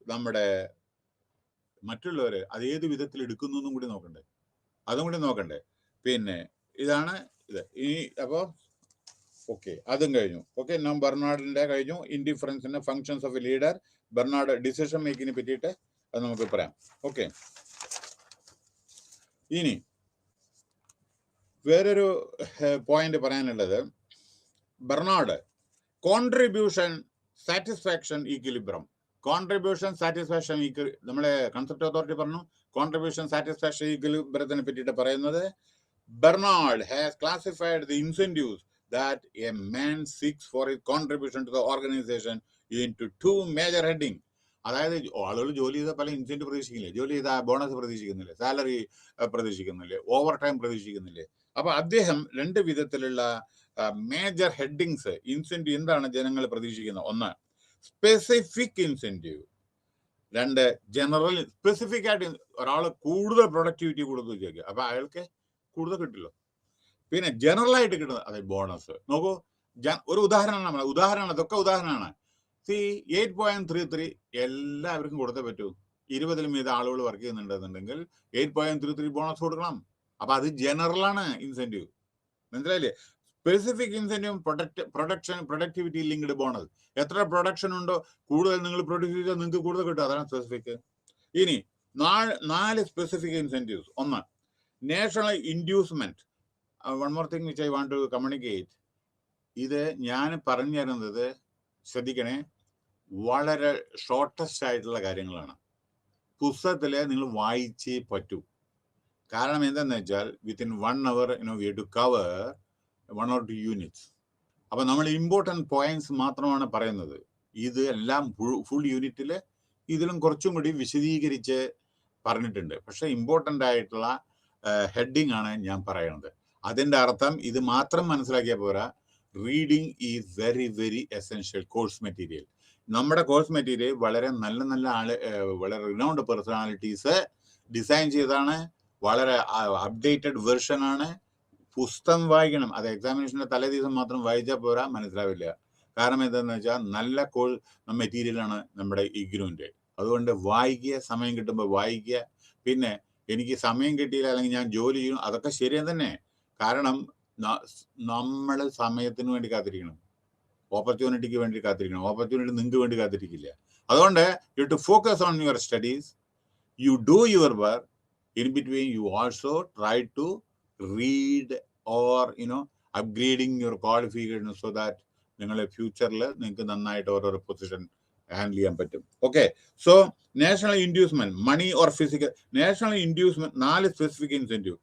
നമ്മുടെ മറ്റുള്ളവർ അത് ഏത് വിധത്തിൽ എടുക്കുന്നു എന്നും കൂടി നോക്കണ്ടേ, അതും കൂടി നോക്കണ്ടേ. പിന്നെ ഇതാണ് ഇത്. ഇനി അപ്പോൾ ഓക്കെ, അതും കഴിഞ്ഞു. ഓക്കെ, നാം ബെർണാഡിന്റെ കഴിഞ്ഞു. ഇൻഡിഫറൻസിന്റെ functions of a leader, Barnard decision മേക്കിങ്ങിനെ പറ്റിയിട്ട് അത് നമുക്ക് പറയാം. ഓക്കെ, ഇനി വേറൊരു പോയിന്റ് പറയാനുള്ളത്, Barnard contribution satisfaction equilibrium. Contribution satisfaction നമ്മളെ കൺസെപ്റ്റ് അതോറിറ്റി പറഞ്ഞു. കോൺട്രിബ്യൂഷൻ സാറ്റിസ്ഫാക്ഷൻ ഈക്വിലിബ്രത്തിനെ പറ്റിയിട്ട് പറയുന്നത്, Barnard has classified the incentives that a man seeks for his contribution to the organization into two major heading. അതായത് ആളുകൾ ജോലി ചെയ്താൽ പല ഇൻസെന്റീവ് പ്രതീക്ഷിക്കുന്നില്ലേ, ജോലി ചെയ്താൽ ബോണസ് പ്രതീക്ഷിക്കുന്നില്ലേ, സാലറി പ്രതീക്ഷിക്കുന്നില്ലേ, ഓവർ ടൈം പ്രതീക്ഷിക്കുന്നില്ലേ. അപ്പൊ അദ്ദേഹം രണ്ട് വിധത്തിലുള്ള മേജർ ഹെഡിങ്സ് ഇൻസെന്റീവ് എന്താണ് ജനങ്ങൾ പ്രതീക്ഷിക്കുന്നത്. ഒന്ന് സ്പെസിഫിക് ഇൻസെന്റീവ്, രണ്ട് ജനറൽ. സ്പെസിഫിക് ആയിട്ട് ഒരാൾ കൂടുതൽ പ്രൊഡക്ടിവിറ്റി കൂടുതൽ വിചാരിക്കുക, അപ്പൊ അയാൾക്ക് കൂടുതൽ കിട്ടില്ലോ. പിന്നെ ജനറൽ ആയിട്ട് കിട്ടുന്നത് അതായത് ബോണസ്. നോക്കൂ, ഒരു ഉദാഹരണമാണ് അതൊക്കെ ഉദാഹരണമാണ്. സി 8.33 എല്ലാവർക്കും കൊടുത്തേ പറ്റൂ. 20 മീത ആളുകൾ വർക്ക് ചെയ്യുന്നുണ്ടെന്നുണ്ടെങ്കിൽ 8.33 ബോണസ് കൊടുക്കണം. അപ്പൊ അത് ജനറലാണ് ഇൻസെന്റീവ്, മനസ്സിലായില്ലേ? Specific incentive productivity linked bonus. എത്ര പ്രൊഡക്ഷൻ ഉണ്ടോ കൂടുതൽ നിങ്ങൾ പ്രൊഡ്യൂസ് ചെയ്താൽ നിങ്ങൾക്ക് കൂടുതൽ കിട്ടും, അതാണ് സ്പെസിഫിക്. ഇനി 4 സ്പെസിഫിക് ഇൻസെന്റീവ്സ്. ഒന്ന്, national inducement. One more thing which I want to communicate. ഇത് ഞാൻ പറഞ്ഞു തരുന്നത് ശ്രദ്ധിക്കണേ, വളരെ ഷോർട്ടസ്റ്റ് ആയിട്ടുള്ള കാര്യങ്ങളാണ്. പുസ്തകത്തില് നിങ്ങൾ വായിച്ചേ പറ്റൂ. കാരണം എന്താന്ന് വെച്ചാൽ within 1 hour we to cover 1 or 2 units. അപ്പൊ നമ്മൾ ഇമ്പോർട്ടൻറ്റ് പോയിന്റ്സ് മാത്രമാണ് പറയുന്നത്. ഇത് എല്ലാം ഫുൾ യൂണിറ്റില് ഇതിലും കുറച്ചും കൂടി വിശദീകരിച്ച് പറഞ്ഞിട്ടുണ്ട്. പക്ഷെ ഇമ്പോർട്ടൻ്റ് ആയിട്ടുള്ള ഹെഡിങ് ആണ് ഞാൻ പറയുന്നത്. അതിന്റെ അർത്ഥം ഇത് മാത്രം മനസ്സിലാക്കിയാൽ പോരാ. Reading is very very essential. Course material, നമ്മുടെ കോഴ്സ് മെറ്റീരിയൽ വളരെ നല്ല വളരെ റിനൗണ്ട് പേഴ്സണാലിറ്റീസ് ഡിസൈൻ ചെയ്താണ്. വളരെ അപ്ഡേറ്റഡ് വെർഷൻ ആണ്. പുസ്തകം വായിക്കണം. അത് എക്സാമിനേഷന്റെ തലേ ദിവസം മാത്രം വായിച്ചാൽ പോരാ, മനസ്സിലാവില്ല. കാരണം എന്താണെന്ന് വെച്ചാൽ നല്ല മെറ്റീരിയലാണ് നമ്മുടെ ഇഗ്നുവിന്റെ. അതുകൊണ്ട് വായിക്കുക, സമയം കിട്ടുമ്പോൾ വായിക്കുക. പിന്നെ എനിക്ക് സമയം കിട്ടിയില്ല അല്ലെങ്കിൽ ഞാൻ ജോലി ചെയ്യണം, അതൊക്കെ ശരി തന്നെ. കാരണം നമ്മൾ സമയത്തിന് വേണ്ടി കാത്തിരിക്കണം, ഓപ്പർച്യൂണിറ്റിക്ക് വേണ്ടി കാത്തിരിക്കണം. ഓപ്പർച്യൂണിറ്റി നിങ്ങൾക്ക് വേണ്ടി കാത്തിരിക്കില്ല. അതുകൊണ്ട് you to focus on your studies, you do your work. In between, you also try to read or upgrading your qualification so that നിങ്ങളെ ഫ്യൂച്ചറിൽ നിങ്ങൾക്ക് നന്നായിട്ട് ഓരോരോ പൊസിഷൻ ഹാൻഡിൽ ചെയ്യാൻ പറ്റും. Okay, so national inducement, money or physical. National inducement 4 specific incentive.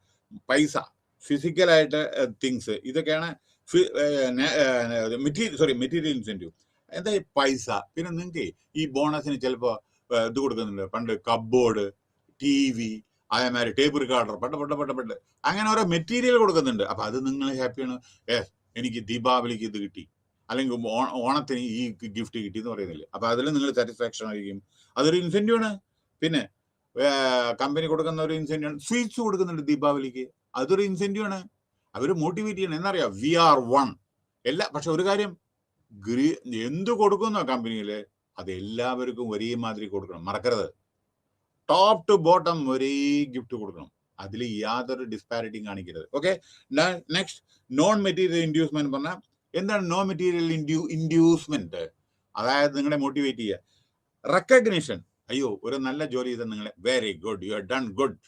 പൈസ, physical ആയിട്ട് things, ഇതൊക്കെയാണ് മെറ്റീരിയൽ ഇൻസെന്റീവ്. എന്താ ഈ പൈസ? പിന്നെ നിങ്ങൾക്ക് ഈ ബോണസിന് ചിലപ്പോൾ ഇത് കൊടുക്കുന്നുണ്ട്. പണ്ട് കബ്ബോർഡ്, TV, അതേമാതിരി ടേപ്പ് റിക്കാർഡർ, പട്ട് അങ്ങനെ ഓരോ മെറ്റീരിയൽ കൊടുക്കുന്നുണ്ട്. അപ്പൊ അത് നിങ്ങൾ ഹാപ്പിയാണ്. എനിക്ക് ദീപാവലിക്ക് ഇത് കിട്ടി, അല്ലെങ്കിൽ ഓണത്തിന് ഈ ഗിഫ്റ്റ് കിട്ടി എന്ന് പറയുന്നില്ലേ. അപ്പൊ അതിൽ നിങ്ങൾ സാറ്റിസ്ഫാക്ഷൻ ആയിരിക്കും. അതൊരു ഇൻസെന്റീവ് ആണ്. പിന്നെ കമ്പനി കൊടുക്കുന്ന ഒരു ഇൻസെന്റീവ് ആണ്. സ്വീറ്റ്സ് കൊടുക്കുന്നുണ്ട് ദീപാവലിക്ക്, അതൊരു ഇൻസെന്റീവ് ആണ്. അവര് മോട്ടിവേറ്റ് ചെയ്യണം. എന്നറിയാം, we are one. പക്ഷെ ഒരു കാര്യം, എന്ത് കൊടുക്കുന്നോ കമ്പനിയില് അത് എല്ലാവർക്കും ഒരേ മാതിരി കൊടുക്കണം, മറക്കരുത്. ടോപ്പ് ടു ബോട്ടം ഒരേ ഗിഫ്റ്റ് കൊടുക്കണം. അതിൽ യാതൊരു ഡിസ്പാരിറ്റിയും കാണിക്കരുത്. Okay, next, non material inducement. പറഞ്ഞാൽ എന്താണ് നോൺ മെറ്റീരിയൽ ഇൻഡ്യൂസ്മെന്റ്? അതായത് നിങ്ങളെ മോട്ടിവേറ്റ് ചെയ്യുക. റെക്കഗ്നിഷൻ, അയ്യോ ഒരു നല്ല ജോലി ചെയ്താൽ നിങ്ങളെ very good, you are done good.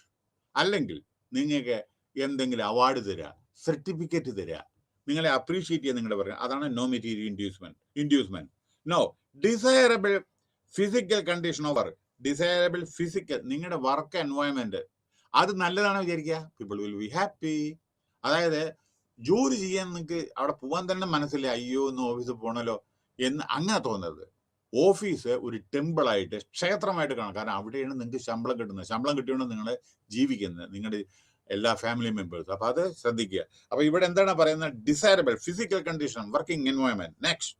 അല്ലെങ്കിൽ നിങ്ങൾക്ക് എന്തെങ്കിലും അവാർഡ് തരിക, സർട്ടിഫിക്കറ്റ് തരിക, നിങ്ങളെ അപ്രീഷിയേറ്റ് ചെയ്യാൻ നിങ്ങളുടെ പറയുക. അതാണ് no material inducement. No desirable physical condition over desirable physical. നിങ്ങളുടെ വർക്ക് എൻവയോൺമെന്റ് അത് നല്ലതാണ് വിചാരിക്കുക, പീപ്പിൾ വിൽ ബി ഹാപ്പി. അതായത് ജോലി ചെയ്യാൻ നിങ്ങൾക്ക് അവിടെ പോകാൻ തന്നെ മനസ്സില്ല, അയ്യോ ഒന്ന് ഓഫീസിൽ പോകണല്ലോ എന്ന് അങ്ങനെ തോന്നരുത്. ഓഫീസ് ഒരു ടെമ്പിളായിട്ട്, ക്ഷേത്രമായിട്ട് കാണാം. കാരണം അവിടെയാണ് നിങ്ങൾക്ക് ശമ്പളം കിട്ടുന്നത്. ശമ്പളം കിട്ടിയോണ്ട് നിങ്ങൾ ജീവിക്കുന്നത്, നിങ്ങളുടെ എല്ലാ ഫാമിലി മെമ്പേഴ്സ്. അപ്പൊ അത് ശ്രദ്ധിക്കുക. അപ്പൊ ഇവിടെ എന്താണ് പറയുന്നത്? Desirable physical condition, working environment. Next,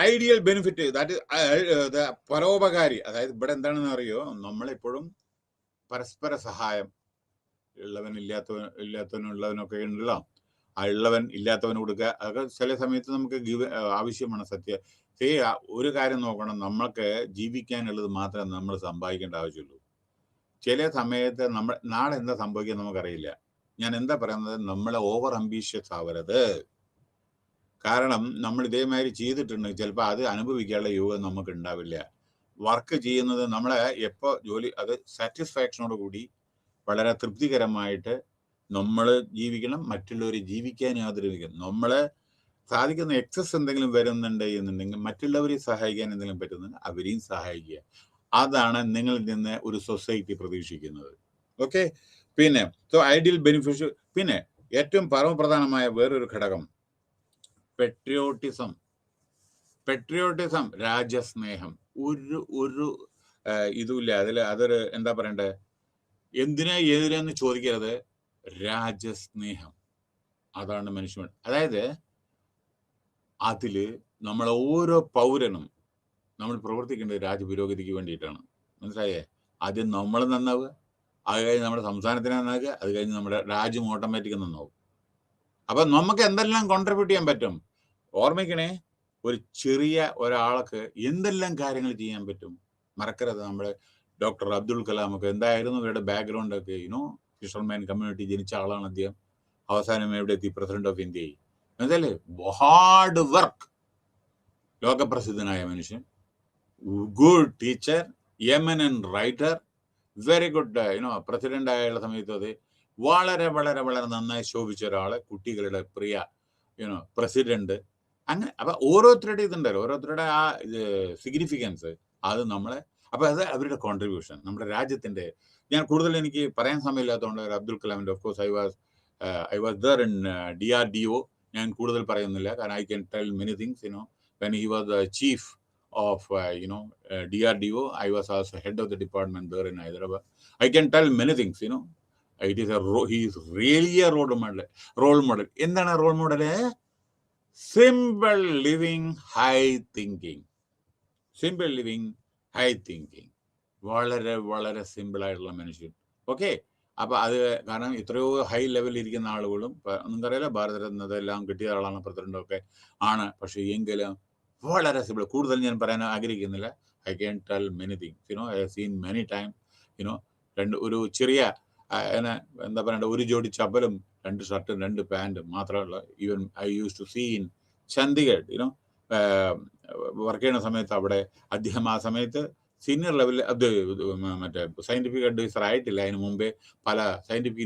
ideal benefit, that is പരോപകാരി. അതായത് ഇവിടെ എന്താണെന്ന് അറിയോ, നമ്മളെപ്പോഴും പരസ്പര സഹായം. ഇല്ലാത്തവനുള്ളവനൊക്കെ ഉണ്ടല്ലോ, ആ ഉള്ളവൻ ഇല്ലാത്തവന് കൊടുക്കുക. അതൊക്കെ ചില സമയത്ത് നമുക്ക് ആവശ്യമാണ്. ഒരു കാര്യം നോക്കണം, നമ്മൾക്ക് ജീവിക്കാനുള്ളത് മാത്രമേ നമ്മൾ സമ്പാദിക്കേണ്ട ആവശ്യമുള്ളൂ. ചില സമയത്ത് നാളെ എന്താ സംഭവിക്കുക നമുക്കറിയില്ല. ഞാൻ എന്താ പറയുന്നത്, നമ്മളെ ഓവർ അംബീഷ്യസ് ആവരുത്. കാരണം നമ്മൾ ഇതേമാതിരി ചെയ്തിട്ടുണ്ടെങ്കിൽ ചിലപ്പോൾ അത് അനുഭവിക്കാനുള്ള യോഗം നമുക്ക് ഉണ്ടാവില്ല. വർക്ക് ചെയ്യുന്നത് നമ്മളെ എപ്പോൾ ജോലി അത് സാറ്റിസ്ഫാക്ഷനോട് കൂടി വളരെ തൃപ്തികരമായിട്ട് നമ്മൾ ജീവിക്കണം. മറ്റുള്ളവർ ജീവിക്കാനും ആദരവിക്കണം. നമ്മളെ സാധിക്കുന്ന എക്സസ് എന്തെങ്കിലും വരുന്നുണ്ട് എന്നുണ്ടെങ്കിൽ മറ്റുള്ളവരെ സഹായിക്കാൻ എന്തെങ്കിലും പറ്റുന്നുണ്ടെങ്കിൽ അവരെയും സഹായിക്കുക. അതാണ് നിങ്ങളിൽ നിന്ന് ഒരു സൊസൈറ്റി പ്രതീക്ഷിക്കുന്നത്. ഓക്കെ, പിന്നെ ഐഡിയൽ ബെനിഫിഷ്യൽ. പിന്നെ ഏറ്റവും പരമപ്രധാനമായ വേറൊരു ഘടകം പെട്രിയോട്ടിസം, രാജ്യസ്നേഹം. ഒരു ഇതുമില്ല അതിൽ. അതൊരു എന്താ പറയണ്ടേ, എന്തിനാ ഏതിനാന്ന് ചോദിക്കരുത്, രാജ്യസ്നേഹം. അതാണ് മനുഷ്യൻ. അതായത് അതില് നമ്മളെ ഓരോ പൗരനും നമ്മൾ പ്രവർത്തിക്കേണ്ടത് രാജ്യപുരോഗതിക്ക് വേണ്ടിയിട്ടാണ്. മനസ്സിലായേ? ആദ്യം നമ്മൾ നന്നാവുക, അത് കഴിഞ്ഞ് നമ്മുടെ സംസ്ഥാനത്തിന് നന്നാക്കുക, അത് കഴിഞ്ഞ് നമ്മുടെ രാജ്യം ഓട്ടോമാറ്റിക് നന്നാവും. അപ്പൊ നമുക്ക് എന്തെല്ലാം കോൺട്രിബ്യൂട്ട് ചെയ്യാൻ പറ്റും? ഓർമ്മിക്കണേ, ഒരു ചെറിയ ഒരാൾക്ക് എന്തെല്ലാം കാര്യങ്ങൾ ചെയ്യാൻ പറ്റും. മറക്കരുത്, നമ്മുടെ ഡോക്ടർ അബ്ദുൽ കലാം ഒക്കെ എന്തായിരുന്നു ഇവരുടെ ബാക്ക്ഗ്രൗണ്ട് ഒക്കെ, ഫിഷർമാൻ കമ്മ്യൂണിറ്റി ജനിച്ച ആളാണ് അദ്ദേഹം. അവസാനം എവിടെ എത്തി? പ്രസിഡന്റ് ഓഫ് ഇന്ത്യയിൽ. എന്നല്ലേ, ഹാർഡ് വർക്ക്, ലോകപ്രസിദ്ധനായ മനുഷ്യൻ, good teacher, eminent writer, very good president ആയുള്ള സമയത്ത് അത് വളരെ വളരെ വളരെ നന്നായി ശോഭിച്ച ഒരാള്, കുട്ടികളുടെ പ്രിയ പ്രസിഡന്റ്. അങ്ങനെ അപ്പൊ ഓരോരുത്തരുടെ ഇതുണ്ടല്ലോ, ഓരോരുത്തരുടെ ആ സിഗ്നിഫിക്കൻസ്, അത് നമ്മളെ, അപ്പൊ അത് അവരുടെ കോൺട്രിബ്യൂഷൻ നമ്മുടെ രാജ്യത്തിന്റെ. ഞാൻ കൂടുതൽ എനിക്ക് പറയാൻ സമയമില്ലാത്തതുകൊണ്ട് അബ്ദുൽ കലാമിന്റെ, of course I was there in DRDO. ഞാൻ കൂടുതൽ പറയുന്നില്ല, കാരണം I can tell many things. When he was the chief of DRDO, I was also head of the department there in Hyderabad. I can tell many things. It is he is really a role model. എന്താണ് role model? Simple living, high thinking. Simple living, high thinking. വളരെ വളരെ simple ആയിട്ടുള്ള മനുഷ്യൻ. Okay, അപ്പൊ അത് കാരണം എത്രയോ high ലെവലിൽ ഇരിക്കുന്ന ആളുകളും, നിങ്ങൾക്കറിയാലോ, ഭാരതരത്ന എല്ലാം കിട്ടിയ ആളാണ്, പ്രസിഡന്റൊക്കെ ആണ്. പക്ഷെ എങ്കിലും വളരെ സിമ്പിൾ. കൂടുതൽ ഞാൻ പറയാൻ ആഗ്രഹിക്കുന്നില്ല. I can tell many things. I have seen many time. ഒരു ചെറിയ എന്താ പറയണ്ട, ഒരു ജോഡി ചപ്പലും 2 ഷർട്ടും 2 പാൻറ്റും മാത്രമുള്ള, even I use to see in Chandigarh. Work ചെയ്യുന്ന സമയത്ത് അവിടെ അദ്ദേഹം ആ സമയത്ത് സീനിയർ ലെവലിൽ അത് മറ്റേ സയന്റിഫിക് അഡ്വൈസർ ആയിട്ടില്ല. അതിന് മുമ്പേ പല സയന്റിഫിക്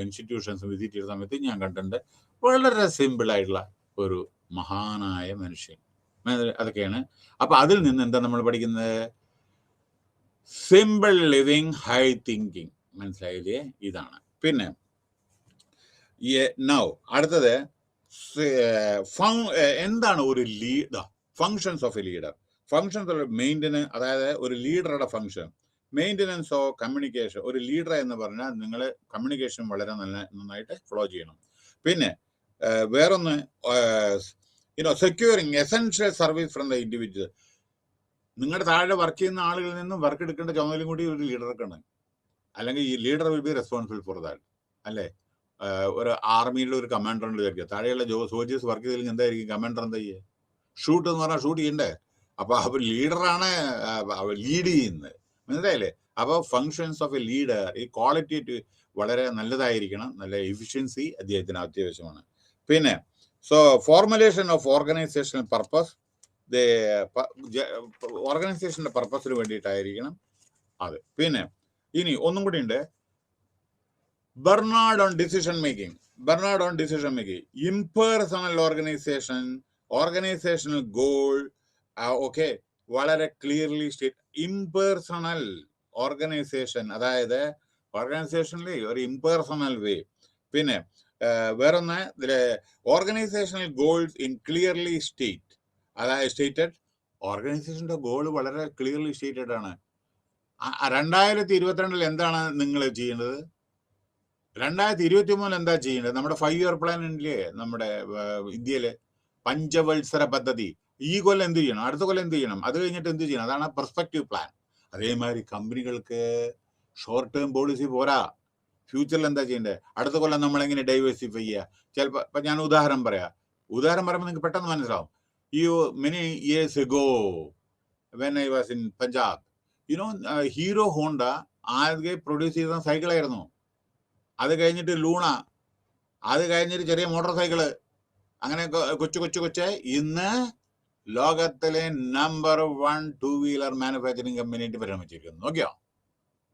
ഇൻസ്റ്റിറ്റ്യൂഷൻസ് വിസിറ്റ് ചെയ്ത സമയത്ത് ഞാൻ കണ്ടിട്ടുണ്ട്. വളരെ സിമ്പിൾ ആയിട്ടുള്ള ഒരു മഹാനായ മനുഷ്യൻ. അതൊക്കെയാണ്. അപ്പൊ അതിൽ നിന്ന് എന്താ നമ്മൾ പഠിക്കുന്നത്? Simple living, high thinking. മനസ്സിലായില്ലേ? ഇതാണ്. പിന്നെ നൗ അടുത്തത്, എന്താണ് ഒരു leader? Functions of a leader. Functions of maintenance, അതായത് ഒരു ലീഡറുടെ ഫങ്ഷൻ. Maintenance of communication. ഒരു ലീഡർ എന്ന് പറഞ്ഞാൽ നിങ്ങൾ കമ്മ്യൂണിക്കേഷൻ വളരെ നന്നായിട്ട് ഫ്ലോ ചെയ്യണം. പിന്നെ വേറൊന്ന്, securing essential service from the individual. നിങ്ങളുടെ താഴെ വർക്ക് ചെയ്യുന്ന ആളുകളിൽ നിന്നും വർക്ക് എടുക്കേണ്ട ചുമതലയും കൂടി ഒരു ലീഡർക്ക് ഉണ്ട്. അല്ലെങ്കിൽ ഈ leader will be responsible for that. അല്ലേ? ഒരു ആർമിയിലെ ഒരു കമാൻഡർ ഉണ്ട് വിചാരിക്കുക, താഴെയുള്ള സോൾജേഴ്സ് വർക്ക് ചെയ്തില്ലെങ്കിൽ എന്തായിരിക്കും കമാൻഡർ എന്താ ചെയ്യുക? ഷൂട്ട് എന്ന് പറഞ്ഞാൽ ഷൂട്ട് ചെയ്യണ്ടേ? അപ്പൊ അവർ ലീഡറാണ് ലീഡ് ചെയ്യുന്നത്. മനസ്സിലായില്ലേ? അപ്പോൾ ഫങ്ഷൻസ് ഓഫ് എ ലീഡർ, ഈ ക്വാളിറ്റി വളരെ നല്ലതായിരിക്കണം. നല്ല എഫിഷ്യൻസി അദ്ദേഹത്തിന് അത്യാവശ്യമാണ്. പിന്നെ ഫോർമുലേഷൻ ഓഫ് ഓർഗനൈസേഷണൽ പർപ്പസ്. ഓർഗനൈസേഷന്റെ പർപ്പസിന് വേണ്ടിയിട്ടായിരിക്കണം അത്. പിന്നെ ഇനി ഒന്നും കൂടി ഉണ്ട്, Barnard on decision making. Impersonal organization, organizational goal. Okay, വളരെ ക്ലിയർലി സ്റ്റേറ്റ്. ഇംപേഴ്സണൽ ഓർഗനൈസേഷൻ, അതായത് ഓർഗനൈസേഷനിൽ ഒരു ഇംപേഴ്സണൽ വേ. പിന്നെ വേറൊന്ന്, organizational goals in clearly state. അതായത് സ്റ്റേറ്റഡ്, ഓർഗനൈസേഷന്റെ ഗോൾ വളരെ ക്ലിയർലി സ്റ്റേറ്റഡ് ആണ്. 2022 എന്താണ് നിങ്ങൾ ചെയ്യേണ്ടത്? 2023 എന്താ ചെയ്യേണ്ടത്? നമ്മുടെ 5 ഇയർ പ്ലാൻ ഇല്ലേ നമ്മുടെ ഇന്ത്യയിലെ, പഞ്ചവത്സര പദ്ധതി. ഈ കൊല്ലം എന്ത് ചെയ്യണം, അടുത്ത കൊല്ലം എന്ത് ചെയ്യണം, അത് കഴിഞ്ഞിട്ട് എന്ത് ചെയ്യണം, അതാണ് പെർസ്പെക്റ്റീവ് പ്ലാൻ. അതേമാതിരി കമ്പനികൾക്ക് ഷോർട്ട് ടേം പോളിസി പോരാ. ഫ്യൂച്ചറിൽ എന്താ ചെയ്യേണ്ടത്? അടുത്ത കൊല്ലം നമ്മളെങ്ങനെ ഡൈവേഴ്സിഫൈ ചെയ്യുക? ചിലപ്പോൾ ഇപ്പം ഞാൻ ഉദാഹരണം പറയുമ്പോൾ നിങ്ങൾക്ക് പെട്ടെന്ന് മനസ്സിലാവും. many years ago when I was in Punjab, hero Honda ആകെ പ്രൊഡ്യൂസ് ചെയ്ത സൈക്കിളായിരുന്നു. അത് കഴിഞ്ഞിട്ട് ലൂണ, അത് കഴിഞ്ഞിട്ട് ചെറിയ മോട്ടോർ സൈക്കിള്, അങ്ങനെ കൊച്ചു ഇന്ന് ലോകത്തിലെ നമ്പർ 1 2 വീലർ മാനുഫാക്ചറിങ് കമ്പനിയായിട്ട് പരിണമിച്ചിരിക്കുന്നു. നോക്കിയോ?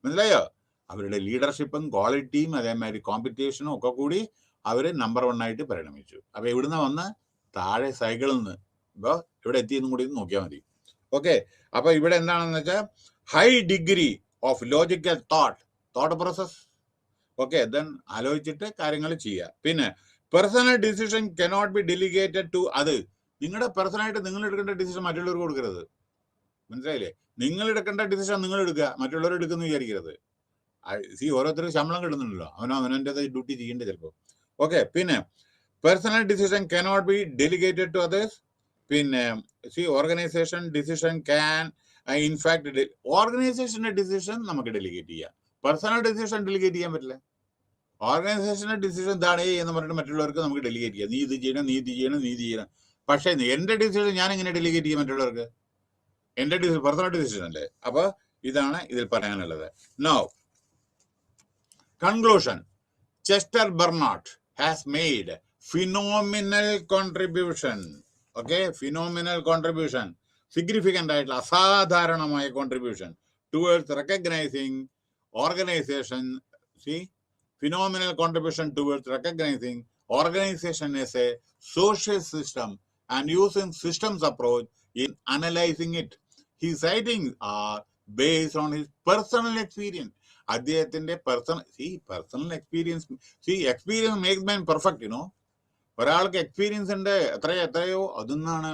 മനസ്സിലായോ? അവരുടെ ലീഡർഷിപ്പും ക്വാളിറ്റിയും അതേമാതിരി കോമ്പറ്റീഷനും ഒക്കെ കൂടി അവർ നമ്പർ 1 ആയിട്ട് പരിണമിച്ചു. അപ്പൊ ഇവിടുന്ന് വന്ന് താഴെ സൈക്കിളിൽ നിന്ന് ഇപ്പോൾ ഇവിടെ എത്തിയെന്നും കൂടി നോക്കിയാൽ മതി. ഓക്കെ, അപ്പൊ ഇവിടെ എന്താണെന്ന് വെച്ചാൽ high degree of logical thought process. Okay, then ആലോചിച്ചിട്ട് കാര്യങ്ങൾ ചെയ്യുക. പിന്നെ personal decision cannot be delegated to അത്. നിങ്ങളുടെ പേഴ്സണലായിട്ട് നിങ്ങൾ എടുക്കേണ്ട ഡിസിഷൻ മറ്റുള്ളവർക്ക് കൊടുക്കരുത്. മനസ്സിലായില്ലേ? നിങ്ങൾ എടുക്കേണ്ട ഡിസിഷൻ നിങ്ങൾ എടുക്കുക, മറ്റുള്ളവർ എടുക്കുന്നു വിചാരിക്കരുത്. ഓരോരുത്തർക്ക് ശമ്പളം കിട്ടുന്നുണ്ടല്ലോ, അവനവൻ്റെ ഡ്യൂട്ടി ചെയ്യേണ്ടത് ചിലപ്പോൾ. ഓക്കെ, പിന്നെ personal decision cannot be delegated to others. പിന്നെ ഓർഗനൈസേഷൻ ഡിസിഷൻ ക്യാൻ ഓർഗനൈസേഷന്റെ ഡിസിഷൻ നമുക്ക് ഡെലിഗേറ്റ് ചെയ്യാം, പേഴ്സണൽ ഡിസിഷൻ ഡെലിഗേറ്റ് ചെയ്യാൻ പറ്റില്ല. ഓർഗനൈസേഷന്റെ ഡിസിഷൻ ഇതാണ് എന്ന് പറഞ്ഞിട്ട് മറ്റുള്ളവർക്ക് നമുക്ക് ഡെലിഗേറ്റ് ചെയ്യാം. നീ ഇത് ചെയ്യണം, നീ ഇത് ചെയ്യണം, നീ ഇത് ചെയ്യണം. പക്ഷേ എന്റെ ഡിസിഷൻ ഞാൻ എങ്ങനെ ഡെലിഗേറ്റ് ചെയ്യും മറ്റുള്ളവർക്ക്? എന്റെ ഡിസിഷൻ പേഴ്സണൽ ഡിസിഷൻ അല്ലേ. അപ്പൊ ഇതാണ് ഇതിൽ പറയാനുള്ളത്. Now conclusion. Chester Barnard has made phenomenal contribution. Okay, phenomenal contribution, significant ആയിട്ടുള്ള അസാധാരണമായ contribution towards recognising organisation. Phenomenal contribution towards recognizing organization as a social system and using systems approach in analyzing it. His writings are based on his personal experience. അദ്ദേഹത്തിന്റെ personal experience. Experience makes man perfect, ഒരാൾക്ക് experience ഉണ്ട് എത്രയോ അതൊന്നാണ്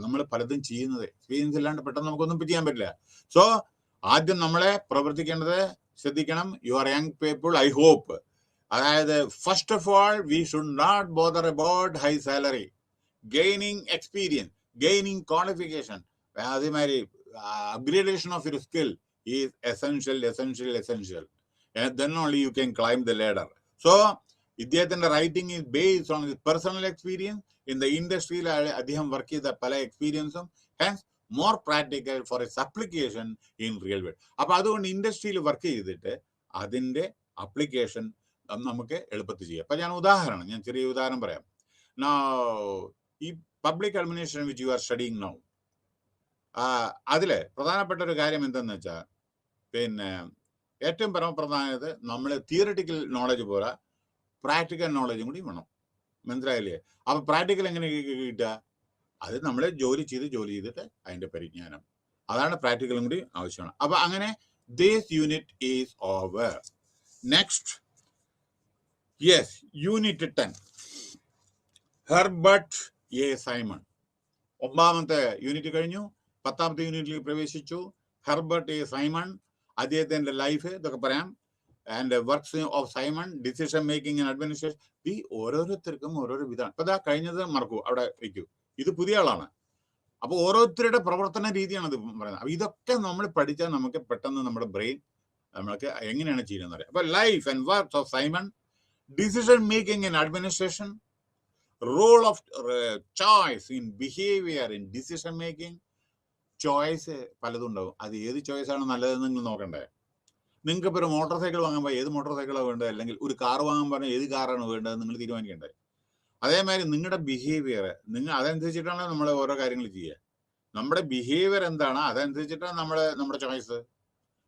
നമ്മൾ പലതും ചെയ്യുന്നത്. Experience ഇല്ലാണ്ട് പെട്ടെന്ന് നമുക്കൊന്നും ചെയ്യാൻ പറ്റില്ല. സോ ആദ്യം നമ്മളെ പ്രവർത്തിക്കേണ്ടത് ശ്രദ്ധിക്കണം. You are young people, I hope. അതായത് first of all we should not bother about high salary. Gaining experience, gaining qualification, അതേമാതിരി upgradation of your skill is essential. Then only you can climb the ladder. So ഇദ്ദേഹത്തിന്റെ writing is based on his personal experience. In the ഇൻഡസ്ട്രിയിൽ അദ്ദേഹം work ചെയ്ത പല എക്സ്പീരിയൻസും hence more practical for its application in real world. അപ്പൊ അതുകൊണ്ട് ഇൻഡസ്ട്രിയിൽ work ചെയ്തിട്ട് അതിന്റെ അപ്ലിക്കേഷൻ നമുക്ക് എളുപ്പത്തിൽ ചെയ്യാം. അപ്പൊ ഞാൻ ചെറിയ ഉദാഹരണം പറയാം. ഈ public administration which you are studying now, അതില് പ്രധാനപ്പെട്ട ഒരു കാര്യം എന്തെന്ന് വെച്ചാൽ പിന്നെ ഏറ്റവും പരമപ്രധാനത് നമ്മൾ തിയറിറ്റിക്കൽ നോളജ് പോലെ പ്രാക്ടിക്കൽ നോളജും കൂടി വേണം. മനസ്സിലായില്ലേ? അപ്പൊ പ്രാക്ടിക്കൽ എങ്ങനെ കിട്ടുക? അത് നമ്മൾ ജോലി ചെയ്തിട്ട് അതിന്റെ പരിജ്ഞാനം, അതാണ് പ്രാക്ടിക്കലും കൂടി ആവശ്യമാണ്. അപ്പൊ അങ്ങനെ this unit is over. Next, yes, unit 10, Herbert A Simon. 9ാമത്തെ യൂണിറ്റ് കഴിഞ്ഞു, 10ാമത്തെ യൂണിറ്റിൽ പ്രവേശിച്ചു. ഹെർബർട്ട് എ സൈമൺ, അദ്ദേഹത്തിന്റെ ലൈഫ് ഇതൊക്കെ പറയാം. And works of Simon, decision making and administration. ഈ ഓരോരുത്തർക്കും ഓരോരോ വിധമാണ്. ഇപ്പൊ ഇതാ കഴിഞ്ഞത് മറക്കൂ, അവിടെ വയ്ക്കൂ. ഇത് പുതിയ ആളാണ്. അപ്പൊ ഓരോരുത്തരുടെ പ്രവർത്തന രീതിയാണ് ഇത് പറയുന്നത്. അപ്പൊ ഇതൊക്കെ നമ്മൾ പഠിച്ചാൽ നമുക്ക് പെട്ടെന്ന് നമ്മുടെ ബ്രെയിൻ നമ്മൾക്ക് എങ്ങനെയാണ് ചെയ്യുന്നത് അറിയാം. അപ്പൊ life and works of Simon, decision making and administration, role of choice in behaviour in decision making. Choice പലതും ഉണ്ടാവും. അത് ഏത് ചോയ്സ് ആണ് നല്ലതെന്ന് നിങ്ങൾ നോക്കണ്ടേ? നിങ്ങൾക്ക് ഇപ്പോൾ ഒരു മോട്ടോർ സൈക്കിൾ വാങ്ങുമ്പോൾ ഏത് മോട്ടോർ സൈക്കിളാണ് വേണ്ടത്, അല്ലെങ്കിൽ ഒരു കാർ വാങ്ങാൻ പറഞ്ഞാൽ ഏത് കാറാണ് വേണ്ടത് നിങ്ങൾ തീരുമാനിക്കേണ്ടത്. അതേമാതിരി നിങ്ങളുടെ ബിഹേവിയർ അതനുസരിച്ചിട്ടാണ് നമ്മൾ ഓരോ കാര്യങ്ങൾ ചെയ്യുക. നമ്മുടെ ബിഹേവിയർ എന്താണ് അതനുസരിച്ചിട്ടാണ് നമ്മുടെ choice.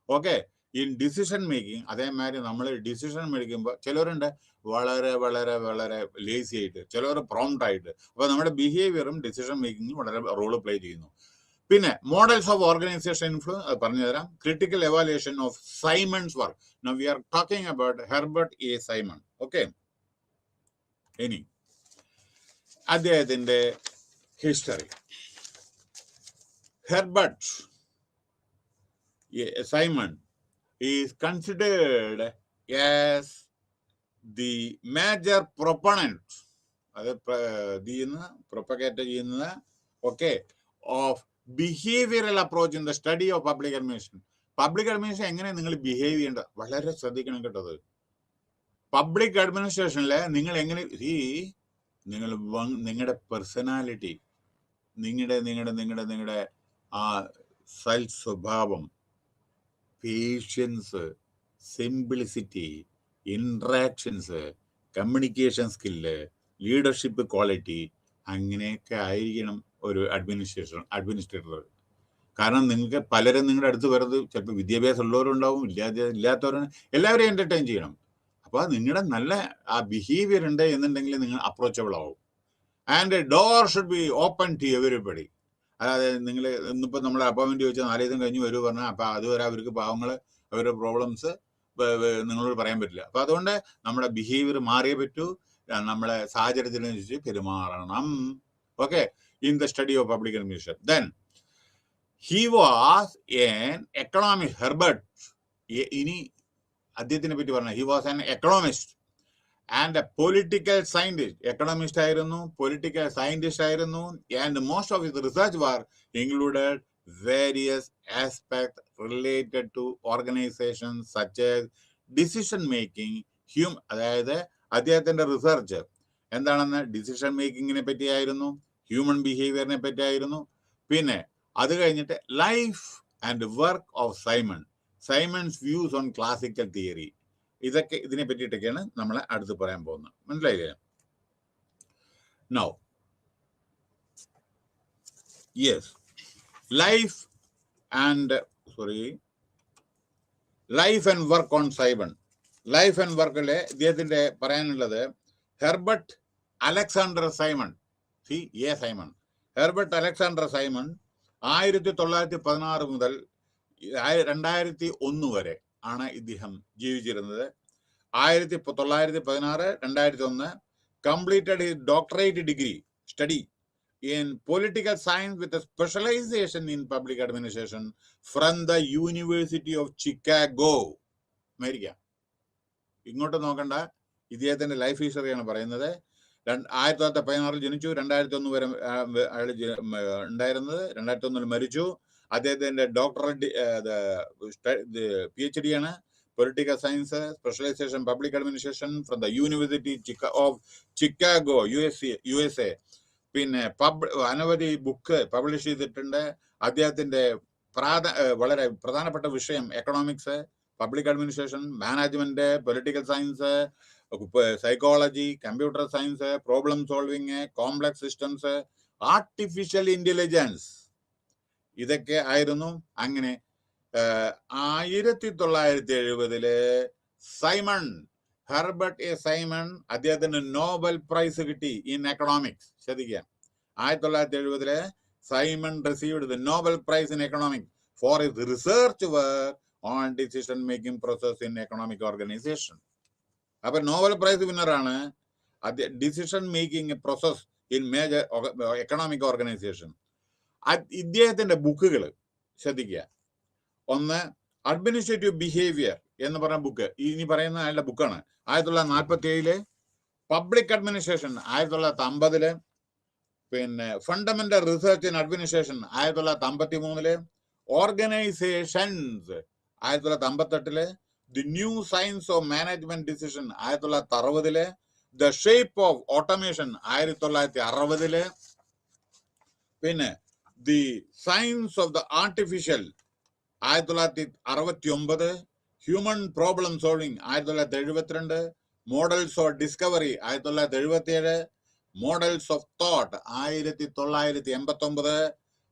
Okay, in decision making അതേമാതിരി നമ്മൾ ഡിസിഷൻ മേടിക്കുമ്പോൾ ചിലവരുണ്ട് വളരെ വളരെ വളരെ ലേസി ആയിട്ട്, ചിലവർ പ്രോംപ്റ്റ് ആയിട്ട്. അപ്പൊ നമ്മുടെ ബിഹേവിയറും ഡിസിഷൻ മേക്കിംഗും വളരെ റോള് പ്ലേ ചെയ്യുന്നു. പിന്നെ മോഡൽസ് ഓഫ് ഓർഗനൈസേഷൻ ഇൻഫ്ലുവൻസ് അത് പറഞ്ഞുതരാം. Critical evaluation of Simon's work. Now we are talking about Herbert A Simon. Okay, ഇനി അദ്ദേഹത്തിന്റെ history. Herbert Simon is considered as the major proponent, അത് പ്രൊപ്പഗേറ്റ് ചെയ്യുന്നത് okay of behavioural approach in the study of public administration. Public administration എങ്ങനെ നിങ്ങൾ behave ചെയ്യേണ്ടത് വളരെ ശ്രദ്ധിക്കണം കേട്ടത്. പബ്ലിക് അഡ്മിനിസ്ട്രേഷനിലെ നിങ്ങൾ എങ്ങനെ നിങ്ങളുടെ പേഴ്സണാലിറ്റി, നിങ്ങളുടെ ആ സ്വഭാവം, patience, simplicity, interactions, communication skill, leadership quality, അങ്ങനെയൊക്കെ ആയിരിക്കണം ഒരു അഡ്മിനിസ്ട്രേറ്റർ. കാരണം നിങ്ങൾക്ക് പലരും നിങ്ങളുടെ അടുത്ത് വരുന്നത് ചിലപ്പോൾ വിദ്യാഭ്യാസം ഉള്ളവരുണ്ടാവും, ഇല്ലാത്തവരും, എല്ലാവരെയും എന്റർടൈൻ ചെയ്യണം. അപ്പൊ നിങ്ങളുടെ നല്ല ആ ബിഹേവിയർ ഉണ്ട് എന്നുണ്ടെങ്കിൽ നിങ്ങൾ അപ്രോച്ചബിൾ ആവും. And door should be open to everybody. അതായത് നിങ്ങൾ ഇന്നിപ്പോൾ നമ്മളെ അപ്പോയിൻമെന്റ് ചോദിച്ചാൽ 4 ദിവസം കഴിഞ്ഞ് വരൂ പറഞ്ഞാൽ അപ്പൊ അതുവരെ അവർക്ക് പാവങ്ങൾ അവരുടെ പ്രോബ്ലംസ് നിങ്ങളോട് പറയാൻ പറ്റില്ല. അപ്പൊ അതുകൊണ്ട് നമ്മുടെ ബിഹേവിയർ മാറിയേ പറ്റൂ, നമ്മളെ സാഹചര്യത്തിനനുസരിച്ച് പെരുമാറണം. Okay, in the study of public administration. Then he was an economist. Herbert ഇനി അദ്ദേഹത്തിനെ പറ്റി പറഞ്ഞ, he was an economist and a political scientist. Economist ആയിരുന്നു, political scientist ആയിരുന്നു. And most of his research work included various aspects related to organizations such as decision making, അതായത് അദ്ദേഹത്തിന്റെ research എന്താണെന്ന് decision മേക്കിങ്ങിനെ പറ്റിയായിരുന്നു, human ബിഹേവിയറിനെ പറ്റിയായിരുന്നു. പിന്നെ അത് കഴിഞ്ഞിട്ട് life and work of Simon's views on classical theory, ഇതൊക്കെ ഇതിനെ പറ്റിയിട്ടൊക്കെയാണ് നമ്മൾ അടുത്ത് പറയാൻ പോകുന്നത്. മനസ്സിലായില്ലേ? Now yes, life and work on Simon. Life and വർക്കിലെ ഇദ്ദേഹത്തിന്റെ പറയാനുള്ളത് Herbert Alexander Simon, Herbert Alexander Simon 1916 മുതൽ 2001 വരെ ആണ് ഇദ്ദേഹം ജീവിച്ചിരുന്നത്. 1916-2001 completed his doctorate degree study in political science with a specialization in public administration from the University of Chicago, America. ഇങ്ങോട്ട് നോക്കണ്ട, ഇദ്ദേഹത്തിന്റെ ലൈഫ് ഹിസ്റ്ററിയാണ് പറയുന്നത്. 1916 ജനിച്ചു, 2001 വരെ അയാൾ ഉണ്ടായിരുന്നത്, 2001 മരിച്ചു. അദ്ദേഹത്തിന്റെ ഡോക്ടറേറ്റ് PhD ആണ്, political science, specialization public administration from the University of Chicago, USA. പിന്നെ അനവധി ബുക്ക് പബ്ലിഷ് ചെയ്തിട്ടുണ്ട്. അദ്ദേഹത്തിന്റെ വളരെ പ്രധാനപ്പെട്ട വിഷയം economics, public administration, management, political science, psychology, computer science, problem solving, complex systems, artificial intelligence, ഇതൊക്കെ ആയിരുന്നു. അങ്ങനെ 1970 ഹെർബർട്ട് എ സൈമൺ അദ്ദേഹത്തിന് നോബൽ പ്രൈസ് കിട്ടി ഇൻ എക്കണോമിക്സ്. ശ്രദ്ധിക്കുക, 1970 Simon received the Nobel prize in economics for his research work on decision making process in economic organisation. അപ്പൊ Nobel prize വിന്നറാണ് decision making process in major economic organisation. ഇദ്ദേഹത്തിന്റെ ബുക്കുകൾ ശ്രദ്ധിക്കുക. ഒന്ന്, administrative behaviour എന്ന് പറഞ്ഞ book, ഇനി പറയുന്ന അയാളുടെ ബുക്കാണ്. 1947 പബ്ലിക് അഡ്മിനിസ്ട്രേഷൻ 1950, പിന്നെ fundamental research in administration 1953, organisations 1958, the new science of management decision 1960, the shape of automation 1960, പിന്നെ the science of the artificial 1969, human problem solving 1972, models of discovery 1977, models of thought 1989,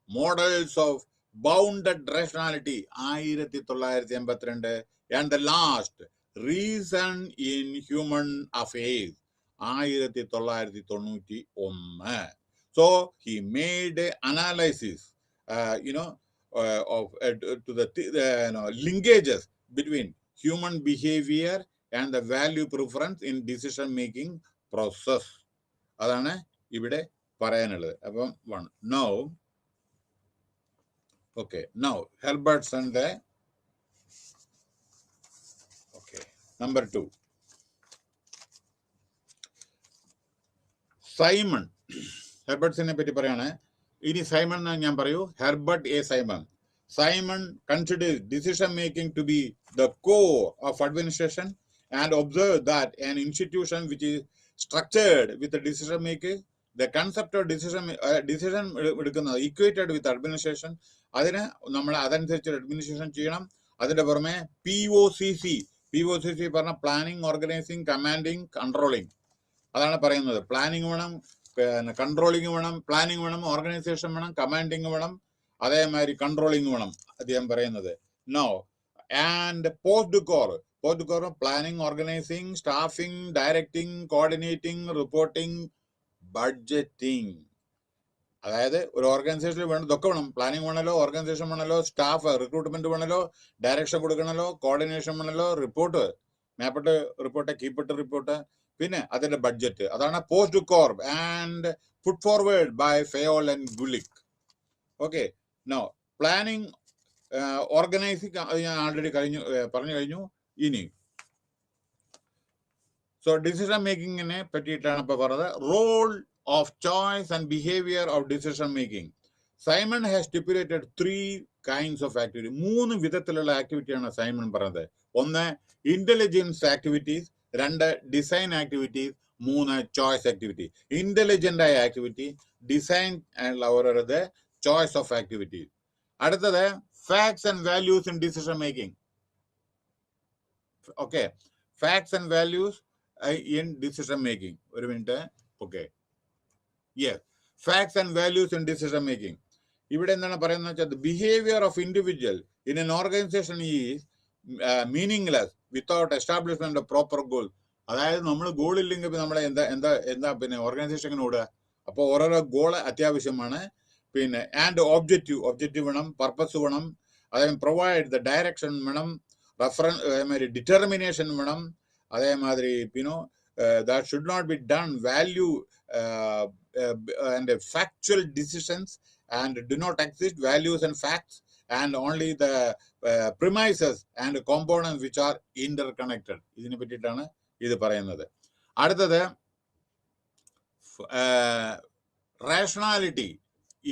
models of bounded rationality 1982, and the last reason in human affairs 1991. So he made analysis, to the linkages between human behavior and the value preference in decision making process. അതാണ് ഇവിടെ പറയാനുള്ളത്. അപ്പം now Herbertson number 2, Simon. ഹെർബർട്സിനെ പറ്റി പറയാണ്. ഇനി Simon എന്ന് ഞാൻ പറയൂ, Herbert A Simon. Simon considers decision making to be the core of administration and observed that an institution which is structured with the decision making, the concept of decision equated with administration, അതിനെ നമ്മൾ അതനുസരിച്ച് administration ചെയ്യണം. അതിന്റെ പുറമെ POCC പറഞ്ഞ planning, organising, commanding, controlling, അതാണ് പറയുന്നത്. Planning വേണം, കൺട്രോളിങ് വേണം, പ്ലാനിങ് വേണം, ഓർഗനൈസേഷൻ വേണം, കമാൻഡിങ് വേണം, അതേമാതിരി കൺട്രോളിങ് വേണം അദ്ദേഹം പറയുന്നത്. No and post core planning, organizing, staffing, directing, coordinating, reporting, budgeting. അതായത് ഒരു ഓർഗനൈസേഷനിൽ വേണം, ഇതൊക്കെ വേണം. പ്ലാനിങ് വേണമല്ലോ, ഓർഗനൈസേഷൻ വേണമല്ലോ, സ്റ്റാഫ് റിക്രൂട്ട്മെന്റ് വേണമല്ലോ, ഡയറക്ഷൻ കൊടുക്കണമല്ലോ, കോർഡിനേഷൻ വേണമല്ലോ, റിപ്പോർട്ട്, മാപ്പിട്ട് റിപ്പോർട്ട്, കീപ്പിട്ട് റിപ്പോർട്ട്, പിന്നെ അതിന്റെ ബഡ്ജറ്റ്. അതാണ് POSDCORB and put forward by Fayol and Gulick. Okay, no planning, organising ഞാൻ ആൾറെഡി പറഞ്ഞു കഴിഞ്ഞു. ഇനി സോ ഡിസിഷൻ മേക്കിങ്ങിനെ പറ്റിയിട്ടാണ് ഇപ്പൊ പറഞ്ഞത്. Role of choice and behaviour of decision making. Simon has stipulated 3 kinds of activity. 3 വിധത്തിലുള്ള ആക്ടിവിറ്റിയാണ് സൈമൺ പറഞ്ഞത്. ഒന്ന്, intelligence activities, 2 design activities, 3 choice activity. Intelligent ആയ ആക്ടിവിറ്റി, ഡിസൈൻ ഓരോരത്, ചോയ്സ് ഓഫ് ആക്ടിവിറ്റി. അടുത്തത് facts and values in decision making. Okay, facts and values in decision making. ഒരു minute. Okay, yes, facts and values in decision making. ഇവിടെ എന്താണ് പറയുന്നത് വെച്ചാൽ behaviour of individual in an organisation is meaningless without establishment of proper goal. അതായത് നമ്മൾ goal ഇല്ലെങ്കിൽ നമ്മളെ എന്താ പിന്നെ ഓർഗനൈസേഷൻ ഓടുക. അപ്പോൾ ഓരോരോ ഗോള് അത്യാവശ്യമാണ്. പിന്നെ ആൻഡ് ഒബ്ജക്റ്റീവ് വേണം, പർപ്പസ് വേണം, അതേമാതിരി പ്രൊവൈഡ് ദ ഡയറക്ഷൻ വേണം, റെഫറൻസ്, അതേമാതിരി ഡിറ്റർമിനേഷൻ വേണം, അതേമാതിരി പിന്നോ that should not be done value and factual decisions and do not exist values and facts and only the premises and components which are interconnected. ഇതിനെ പറ്റിയിട്ടാണ് ഇത് പറയുന്നത്. അടുത്തത് rationality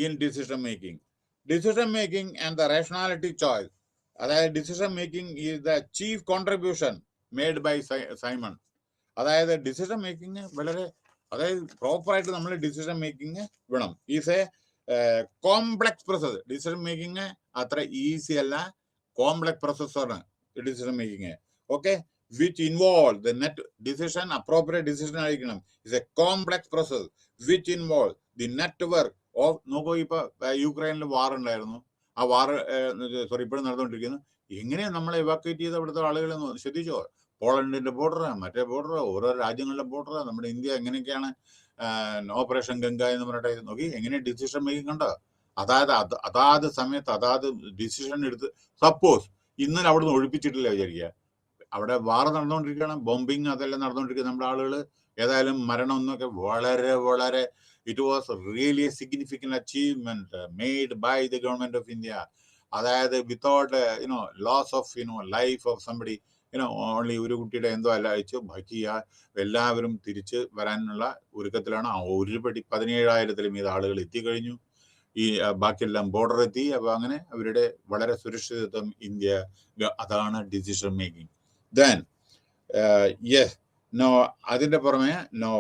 in decision making. Decision making and the rationality choice. അതായത് decision making is the chief contribution made by Simon. അതായത് decision making വളരെ, അതായത് പ്രോപ്പറായിട്ട് നമ്മൾ decision making വേണം. Is a complex process. Decision making അത്ര ഈസി അല്ല, കോംപ്ലക്സ് പ്രോസസ്സാണ് decision making. Okay, which involve the net decision, appropriate decision ആയിരിക്കണം. It's a complex process which involve the network of. നോക്കൂ, ഇപ്പൊ യുക്രൈനിൽ വാർ ഉണ്ടായിരുന്നു. ആ വാർ ഇപ്പോഴും നടന്നുകൊണ്ടിരിക്കുന്നു. എങ്ങനെയാണ് നമ്മളെ ഇവാക്യുവേറ്റ് ചെയ്ത് അവിടുത്തെ ആളുകളെ ശ്രദ്ധിച്ചോ? പോളണ്ടിന്റെ ബോർഡർ, മറ്റേ ബോർഡർ, ഓരോ രാജ്യങ്ങളുടെ ബോർഡർ, നമ്മുടെ ഇന്ത്യ എങ്ങനെയൊക്കെയാണ് ഓപ്പറേഷൻ ഗംഗ എന്ന് പറഞ്ഞിട്ട് നോക്കി എങ്ങനെ ഡിസിഷൻ മേക്കിംഗ് കണ്ടോ? അതാത് സമയത്ത് അതാത് ഡിസിഷൻ എടുത്ത്. സപ്പോസ് ഇന്നലെ അവിടെ നിന്ന് ഒഴിപ്പിച്ചിട്ടില്ല വിചാരിക്കുക, അവിടെ വാർ നടന്നുകൊണ്ടിരിക്കുകയാണ്, ബോംബിങ് അതെല്ലാം നടന്നുകൊണ്ടിരിക്കുക. നമ്മുടെ ആളുകൾ ഏതായാലും മരണം എന്നൊക്കെ വളരെ വളരെ it was really a significant achievement made by the government of India. അതായത് without loss of life of somebody, only ഒരു കുട്ടിയുടെ എന്തോ അല്ല അയച്ചു, ബാക്കി എല്ലാവരും തിരിച്ച് വരാനുള്ള ഒരുക്കത്തിലാണ്. 17,000-ത്തിലും ഇത് ആളുകൾ എത്തിക്കഴിഞ്ഞു. ഈ ബാക്കിയെല്ലാം ബോർഡർ എത്തി. അപ്പൊ അങ്ങനെ അവരുടെ വളരെ സുരക്ഷിതത്വം ഇന്ത്യ. അതാണ് decision making. Then yes, no, അതിന്റെ പുറമെ no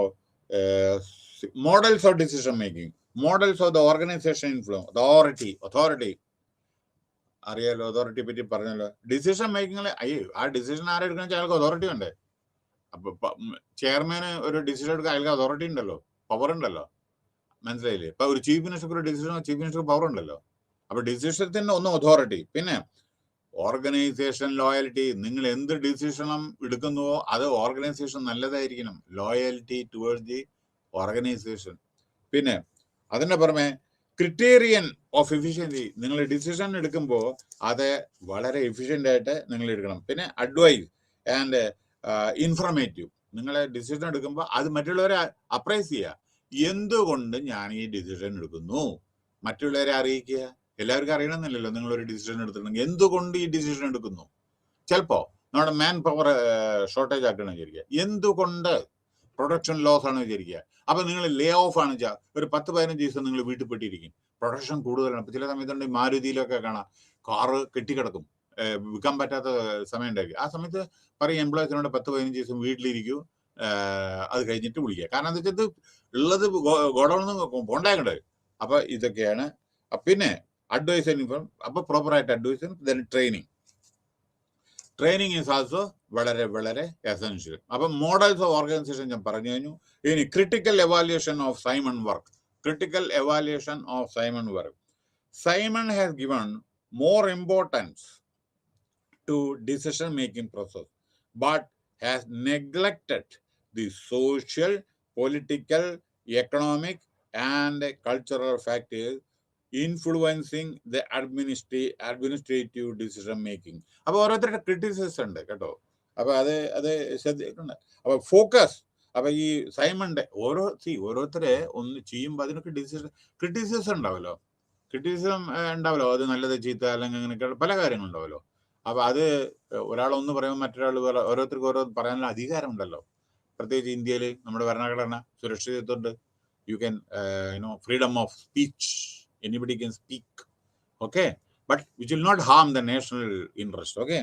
models of decision making. Models of the organization influence. Authority അറിയാലോ, അതോറിറ്റിയെ പറ്റി പറഞ്ഞല്ലോ. ഡിസിഷൻ മേക്കിങ്ങിൽ ആ ഡിസിഷൻ ആരെടുക്കണം വെച്ചാൽ അയാൾക്ക് അതോറിറ്റി ഉണ്ട്. അപ്പൊ ചെയർമാന് ഒരു ഡിസിഷൻ എടുക്കാൻ അയാൾക്ക് അതോറിറ്റി ഉണ്ടല്ലോ, പവർ ഉണ്ടല്ലോ. മനസ്സിലായില്ലേ? ഇപ്പൊ ഒരു ചീഫ് മിനിസ്റ്റർക്ക് ഒരു ഡിസിഷൻ, ചീഫ് മിനിസ്റ്റർക്ക് പവർ ഉണ്ടല്ലോ. അപ്പൊ ഡിസിഷത്തിന് ഒന്നും അതോറിറ്റി. പിന്നെ ഓർഗനൈസേഷൻ ലോയൽറ്റി. നിങ്ങൾ എന്ത് ഡിസിഷനും എടുക്കുന്നുവോ അത് ഓർഗനൈസേഷൻ നല്ലതായിരിക്കണം. Loyalty towards the organisation. പിന്നെ അതിന്റെ പുറമെ ക്രിറ്റേറിയൻ ഓഫ് എഫിഷ്യൻസി. നിങ്ങൾ ഡിസിഷൻ എടുക്കുമ്പോൾ അത് വളരെ എഫിഷ്യൻ്റ് ആയിട്ട് നിങ്ങൾ എടുക്കണം. പിന്നെ അഡ്വൈസ് ആൻഡ് ഇൻഫർമേറ്റീവ്. നിങ്ങൾ ഡിസിഷൻ എടുക്കുമ്പോൾ അത് മറ്റുള്ളവരെ അപ്രൈസ് ചെയ്യുക. എന്തുകൊണ്ട് ഞാൻ ഈ ഡിസിഷൻ എടുക്കുന്നു, മറ്റുള്ളവരെ അറിയിക്കുക. എല്ലാവർക്കും അറിയണമെന്നില്ലല്ലോ നിങ്ങളൊരു ഡിസിഷൻ എടുത്തിട്ടുണ്ടെങ്കിൽ എന്തുകൊണ്ട് ഈ ഡിസിഷൻ എടുക്കുന്നു. ചിലപ്പോൾ നമ്മുടെ മാൻ പവർ ഷോർട്ടേജ് ആക്കണം വിചാരിക്കുക, എന്തുകൊണ്ട് പ്രൊഡക്ഷൻ ലോസ് ആണ് വിചാരിക്കുക. അപ്പൊ നിങ്ങൾ ലേ ഓഫ് ആണ് വെച്ചാൽ ഒരു 10-15 ദിവസം നിങ്ങൾ വീട്ടിൽ പെട്ടിരിക്കും. പ്രൊഡക്ഷൻ കൂടുതലാണ്. ഇപ്പൊ ചില സമയത്തുണ്ട് മാരുതിയിലൊക്കെ കാണാം, കാറ് കെട്ടിക്കിടക്കും, വിൽക്കാൻ പറ്റാത്ത സമയം ഉണ്ടായിരിക്കും. ആ സമയത്ത് പറയും എംപ്ലോയീസിനോട് 10-15 ദിവസം വീട്ടിലിരിക്കൂ, അത് കഴിഞ്ഞിട്ട് വിളിക്കുക. കാരണം എന്താ വെച്ചാൽ ഉള്ളത് ഗോഡൌണിൽ പോണ്ടാകണ്ടത്. അപ്പൊ ഇതൊക്കെയാണ്. പിന്നെ അഡ്വൈസ് ആൻഡ് ഇൻഫോം. അപ്പൊ പ്രോപ്പറായിട്ട് advise. Then training is also വളരെ വളരെ എസെൻഷ്യൽ. അപ്പം മോഡൽസ് ഓഫ് ഓർഗനൈസേഷൻ ഞാൻ പറഞ്ഞു കഴിഞ്ഞു. ഇനി critical evaluation of Simon work. Critical evaluation of Simon work. Simon has given more importance to decision-making process, but has neglected the social, political, economic, and cultural factors influencing the administrative decision-making. അപ്പോൾ ഓരോരുത്തരുടെ criticism ഉണ്ട് കേട്ടോ. അപ്പോൾ അത് ശ്രദ്ധിക്കണം. അപ്പോൾ focus. അപ്പൊ ഈ സൈമന്റെ ഓരോരുത്തരെ ഒന്ന് ചെയ്യുമ്പോൾ അതിനൊക്കെ ക്രിറ്റിസിസം ഉണ്ടാവല്ലോ. ക്രിറ്റിസിസം ഉണ്ടാവല്ലോ, അത് നല്ലത് ചീത്ത അല്ലെങ്കിൽ അങ്ങനെയൊക്കെ പല കാര്യങ്ങളുണ്ടാവല്ലോ. അപ്പൊ അത് ഒരാളൊന്ന് പറയുമ്പോൾ മറ്റൊരാൾ ഓരോരുത്തർക്ക് ഓരോ പറയാനുള്ള അധികാരം ഉണ്ടല്ലോ. പ്രത്യേകിച്ച് ഇന്ത്യയിൽ നമ്മുടെ ഭരണഘടന സുരക്ഷിതത്വമുണ്ട്. You can freedom of speech, anybody can speak. Okay, but which will not harm the national interest. Okay,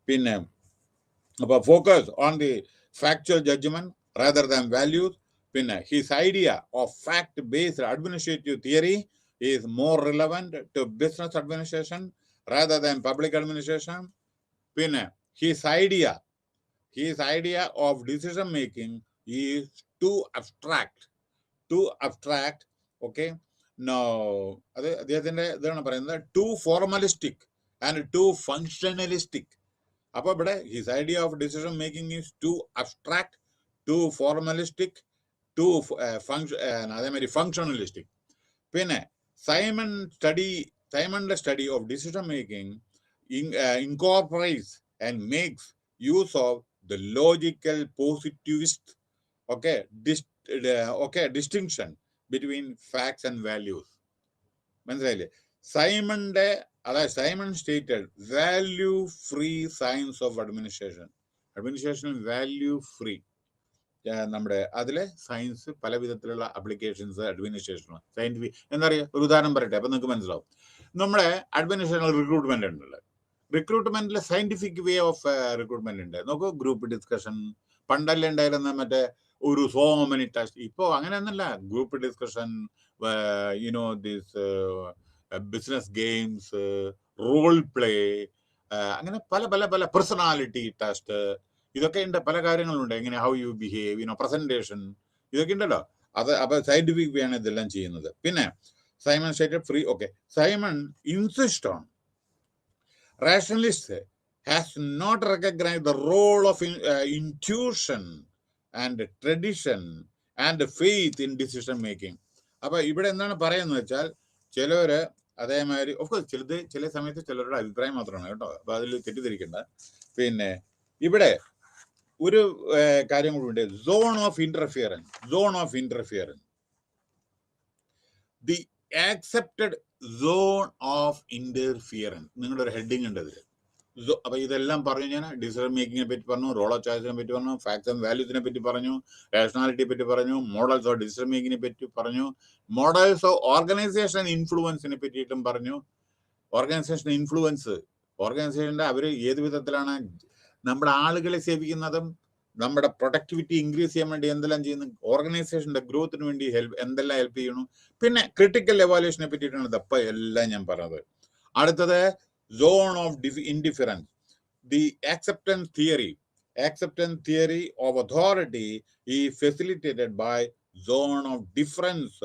പിന്നെ അപ്പൊ focus on the factual judgment rather than values. പിന്നെ his idea of fact-based administrative theory is more relevant to business administration rather than public administration. പിന്നെ his idea of decision making is too abstract. Okay, no, അത് അദ്ദേഹത്തിന്റെ ഇതാണ് പറയുന്നത്, too formalistic and too functionalistic. അപ്പോൾ ഇവിടെ his idea of decision making is too abstract, too formalistic, too അതേമാതിരി functionalistic. പിന്നെ സൈമണിന്റെ study of decision making incorporates and makes use of the logical positivist distinction between facts and values. മനസ്സിലായില്ലേ? Simon stated value free science of administration value free. നമ്മുടെ അതിലെ science പല വിധത്തിലുള്ള applications administration scientific. എന്താ പറയുക, ഒരു ഉദാഹരണം പറയട്ടെ, അപ്പൊ നിങ്ങൾക്ക് മനസ്സിലാവും. നമ്മുടെ അഡ്മിനിസ്ട്രേഷൻ റിക്രൂട്ട്മെന്റ് ഉണ്ടല്ലോ, റിക്രൂട്ട്മെന്റിൽ സയന്റിഫിക് വേ ഓഫ് റിക്രൂട്ട്മെന്റ് ഉണ്ട്. നോക്കൂ, ഗ്രൂപ്പ് ഡിസ്കഷൻ പണ്ടല്ലേ ഉണ്ടായിരുന്ന, മറ്റേ ഒരു സോ മെനി ടെസ്റ്റ്. ഇപ്പോ അങ്ങനെയൊന്നുമല്ല. Group discussion, this business games, role play, അങ്ങനെ പല പല പല പേഴ്സണാലിറ്റി ടെസ്റ്റ്, ഇതൊക്കെ ഉണ്ട്. പല കാര്യങ്ങളുണ്ട്. എങ്ങനെ ഹൗ യു ബിഹേവ്, പ്രസന്റേഷൻ, ഇതൊക്കെ ഉണ്ടല്ലോ. അപ്പൊ സയന്റിഫിക് വേ ആണ് ഇതെല്ലാം ചെയ്യുന്നത്. പിന്നെ Simon stated free. Okay, Simon insist on rationalists has not recognized the role of intuition and tradition and faith in decision making. അപ്പൊ ഇവിടെ എന്താണ് പറയുന്നത് വെച്ചാൽ, ചിലവര് അതേമാതിരി ഓഫ്കോഴ്സ് ചില സമയത്ത് ചിലരുടെ അഭിപ്രായം മാത്രമാണ് കേട്ടോ, അപ്പൊ അതിൽ തെറ്റിദ്ധരിക്കണ്ട. പിന്നെ ഇവിടെ ഒരു കാര്യം കൂടി ഉണ്ട്, zone of interference. The accepted zone of interference, നിങ്ങളുടെ ഒരു ഹെഡിങ് ഉണ്ട് അതിൽ. അപ്പൊ ഇതെല്ലാം പറഞ്ഞു. ഞാൻ ഡിസിഷൻ മേക്കിങ്ങിനെ പറ്റി പറഞ്ഞു, റോൾ ഓഫ് ചോയ്സിനെ പറ്റി പറഞ്ഞു, ഫാക്ട്സ് ആൻഡ് വാല്യൂസിനെ പറ്റി പറഞ്ഞു, റേഷണാലിറ്റിയെ പറ്റി പറഞ്ഞു, മോഡൽസ് ഓഫ് ഡിസിഷൻ മേക്കിങ്ങിനെ പറ്റി പറഞ്ഞു, മോഡൽസ് ഓഫ് ഓർഗനൈസേഷൻ ഇൻഫ്ലുവൻസിനെ പറ്റിയിട്ടും പറഞ്ഞു. ഓർഗനൈസേഷൻ ഇൻഫ്ലുവൻസ്, ഓർഗനൈസേഷന്റെ അവര് ഏത് വിധത്തിലാണ് നമ്മുടെ ആളുകളെ സേവിക്കുന്നതും നമ്മുടെ പ്രൊഡക്ടിവിറ്റി ഇൻക്രീസ് ചെയ്യാൻ വേണ്ടി എന്തെല്ലാം ചെയ്യുന്നു, ഓർഗനൈസേഷന്റെ ഗ്രോത്തിന് വേണ്ടി എന്തെല്ലാം ഹെൽപ്പ് ചെയ്യണു. പിന്നെ ക്രിട്ടിക്കൽ എവാലുവേഷനെ പറ്റിയിട്ടാണ് ഇതപ്പം എല്ലാം ഞാൻ പറഞ്ഞത്. അടുത്തത് zone of indifference. The acceptance theory of authority is facilitated by zone of difference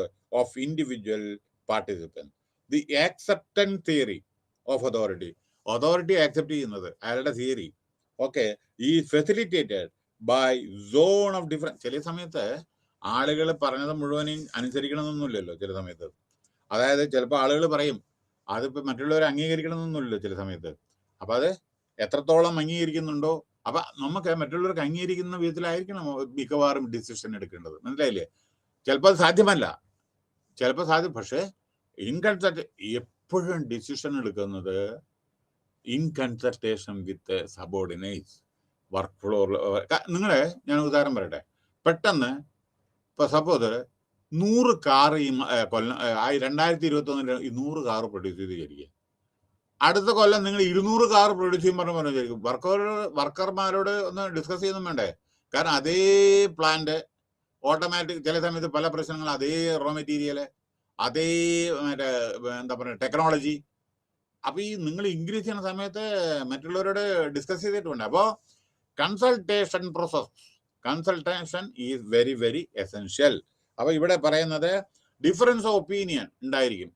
of individual participants. The acceptance theory of authority accept ചെയ്യുന്നത് അയാളുടെ തിയറി ഈ facilitated by zone of difference. ചില സമയത്ത് ആളുകൾ പറഞ്ഞത് മുഴുവനും അനുസരിക്കണമെന്നൊന്നുമില്ലല്ലോ ചില സമയത്ത്. അതായത് ചിലപ്പോൾ ആളുകൾ പറയും അതിപ്പോ മറ്റുള്ളവരെ അംഗീകരിക്കണമെന്നൊന്നുമില്ലല്ലോ ചില സമയത്ത്. അപ്പൊ അത് എത്രത്തോളം അംഗീകരിക്കുന്നുണ്ടോ, അപ്പൊ നമുക്ക് മറ്റുള്ളവർക്ക് അംഗീകരിക്കുന്ന വിധത്തിലായിരിക്കണം മിക്കവാറും ഡിസിഷൻ എടുക്കേണ്ടത്. മനസ്സിലായില്ലേ? ചിലപ്പോൾ സാധ്യമല്ല, ചിലപ്പോൾ സാധ്യം. പക്ഷെ എപ്പോഴും ഡിസിഷൻ എടുക്കുന്നത് in consultation with subordinates, work ഫ്ലോറിൽ. നിങ്ങളെ ഞാൻ ഉദാഹരണം പറയട്ടെ. പെട്ടെന്ന് ഇപ്പൊ സപ്പോസ് 100 കാർ ഈ കൊല്ലം 2021 100 കാർ പ്രൊഡ്യൂസ് ചെയ്ത് വിചാരിക്കുക. അടുത്ത കൊല്ലം നിങ്ങൾ 200 കാർ പ്രൊഡ്യൂസ് ചെയ്യാൻ പറഞ്ഞു വിചാരിക്കും. വർക്കർമാരോട് ഒന്ന് ഡിസ്കസ് ചെയ്യുന്നു വേണ്ടേ? കാരണം അതേ പ്ലാന്റ് ഓട്ടോമാറ്റിക്, ചില സമയത്ത് പല പ്രശ്നങ്ങൾ, അതേ റോ മെറ്റീരിയല്, അതേ മറ്റേ എന്താ പറയുക ടെക്നോളജി. അപ്പൊ ഈ നിങ്ങൾ ഇൻക്രീസ് ചെയ്യുന്ന സമയത്ത് മറ്റുള്ളവരോട് ഡിസ്കസ് ചെയ്തിട്ടുണ്ട്. അപ്പോൾ consultation is very very essential. അപ്പൊ ഇവിടെ പറയുന്നത് ഡിഫറൻസ് ഓഫ് ഒപ്പീനിയൻ ഉണ്ടായിരിക്കും.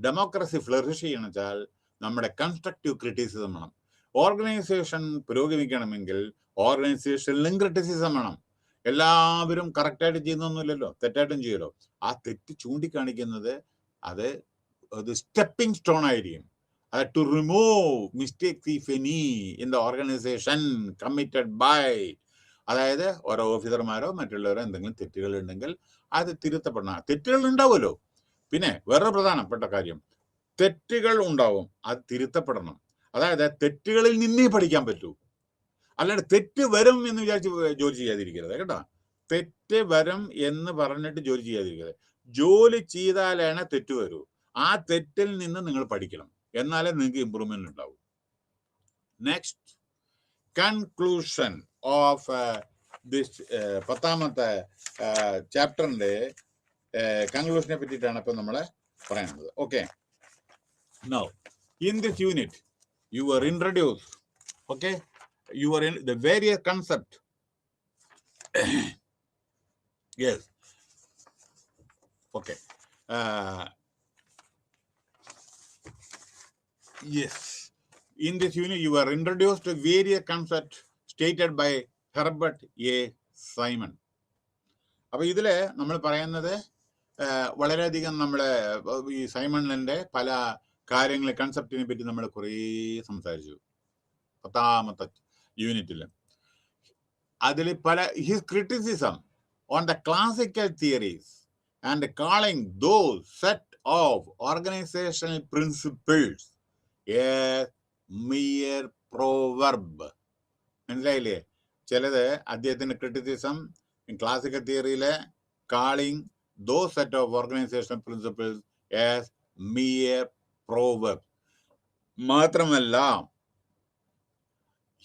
ഡെമോക്രസി ഫ്ലറിഷ് ചെയ്യണം വെച്ചാൽ നമ്മുടെ കൺസ്ട്രക്റ്റീവ് ക്രിറ്റിസിസം വേണം. ഓർഗനൈസേഷൻ പുരോഗമിക്കണമെങ്കിൽ ഓർഗനൈസേഷനിലും ക്രിറ്റിസിസം വേണം. എല്ലാവരും കറക്റ്റായിട്ട് ചെയ്യുന്നൊന്നുമില്ലല്ലോ, തെറ്റായിട്ടും ചെയ്യുമല്ലോ. ആ തെറ്റ് ചൂണ്ടിക്കാണിക്കുന്നത് അത് സ്റ്റെപ്പിംഗ് സ്റ്റോൺ ആയിരിക്കും. To remove mistakes if any in the organization committed by, അതായത് ഓരോ ഓഫീസർമാരോ മറ്റുള്ളവരോ എന്തെങ്കിലും തെറ്റുകൾ ഉണ്ടെങ്കിൽ അത് തിരുത്തപ്പെടണം. തെറ്റുകൾ ഉണ്ടാവുമല്ലോ. പിന്നെ വേറൊരു പ്രധാനപ്പെട്ട കാര്യം, തെറ്റുകൾ ഉണ്ടാവും, അത് തിരുത്തപ്പെടണം. അതായത് തെറ്റുകളിൽ നിന്നേ പഠിക്കാൻ പറ്റൂ. അല്ലാണ്ട് തെറ്റ് വരും എന്ന് വിചാരിച്ച് ജോലി ചെയ്യാതിരിക്കരുത് കേട്ടോ. തെറ്റ് വരും എന്ന് പറഞ്ഞിട്ട് ജോലി ചെയ്യാതിരിക്കരുത്. ജോലി ചെയ്താലാണ് തെറ്റ് വരൂ. ആ തെറ്റിൽ നിന്ന് നിങ്ങൾ പഠിക്കണം, എന്നാലേ നിങ്ങൾക്ക് ഇമ്പ്രൂവ്മെന്റ് ഉണ്ടാവും. നെക്സ്റ്റ്, കൺക്ലൂഷൻ ഓഫ് ദിസ് 10ാമത്തെ ചാപ്റ്ററിന്റെ കൺക്ലൂഷനെ പറ്റിയിട്ടാണ് ഇപ്പം നമ്മൾ പറയുന്നത്. Okay, now in this unit you were introduced, okay, you were in the various concept. Yes, okay, yes, in this unit you were introduced to various concepts stated by Herbert A. Simon. അപ്പോൾ ഇതിൽ നമ്മൾ പറയുന്നത് വളരെയധികം നമ്മുടെ ഈ സൈമണിൻ്റെ പല കാര്യങ്ങൾ, കൺസെപ്റ്റിനെ പറ്റി നമ്മൾ കുറേ സംസാരിച്ചു 10ാമത്തെ യൂണിറ്റിൽ. അതിൽ പല his criticism on the classical theories and calling those set of organisational principles a mere proverb. മനസ്സിലായില്ലേ? ചിലത് അദ്ദേഹത്തിൻ്റെ ക്രിറ്റിസിസം ക്ലാസിക്കൽ തിയറിയിലെ calling those set of organisational principles as mere proverb. മാത്രമല്ല,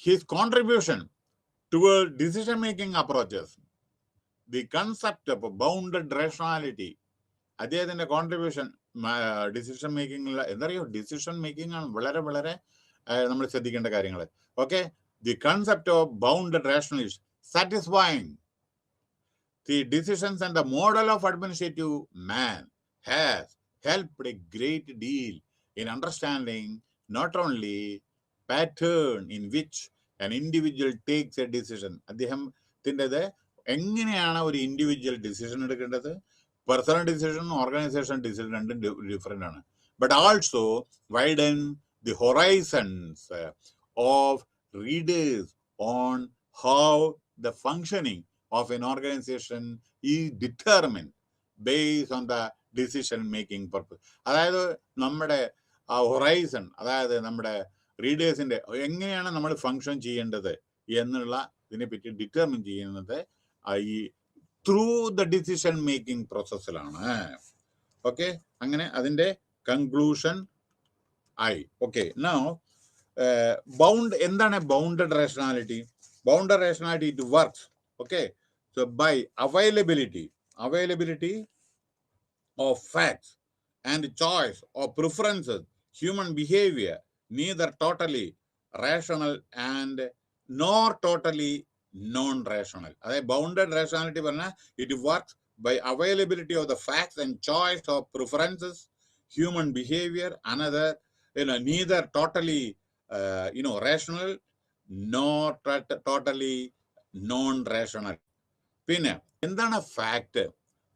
his contribution toward decision making approaches, the concept of bounded rationality, അദ്ദേഹത്തിന്റെ contribution decision making, എന്തറിയോ, decision making ആണ് വളരെ വളരെ നമ്മൾ ശ്രദ്ധിക്കേണ്ട കാര്യങ്ങൾ. Okay, the concept of bounded rationality, satisfying the decisions and the model of administrative man has helped a great deal in understanding not only pattern in which an individual takes a decision. അദ്ദേഹത്തിൻ്റെത് എങ്ങനെയാണ് ഒരു individual decision എടുക്കേണ്ടത്. Personal decision, organisation decision രണ്ടും different ആണ്. But also widen the Horizons of readers on how the functioning of N organisation is determined based on the decision making purpose. അതായത് നമ്മുടെ ആ horizon, അതായത് നമ്മുടെ റീഡേഴ്സിൻ്റെ എങ്ങനെയാണ് നമ്മൾ ഫങ്ഷൻ ചെയ്യേണ്ടത് എന്നുള്ള ഇതിനെപ്പറ്റി ഡിറ്റർമിൻ ചെയ്യുന്നത് ഈ ത്രൂ ദ ഡിസിഷൻ മേക്കിംഗ് പ്രോസസ്സിലാണ്. ഓക്കെ, അങ്ങനെ അതിൻ്റെ കൺക്ലൂഷൻ ആയി. ഓക്കെ, നൗ എന്താണ് bounded rationality? Bounded rationality it works, okay, so by availability of facts and choice or preferences, human behavior neither totally rational and nor totally non-rational. അതായത് bounded rationality പറഞ്ഞാൽ it works by availability of the facts and choice of preferences, human behaviour another neither totally rational nor totally non-rational. പിന്നെ എന്താണ് fact?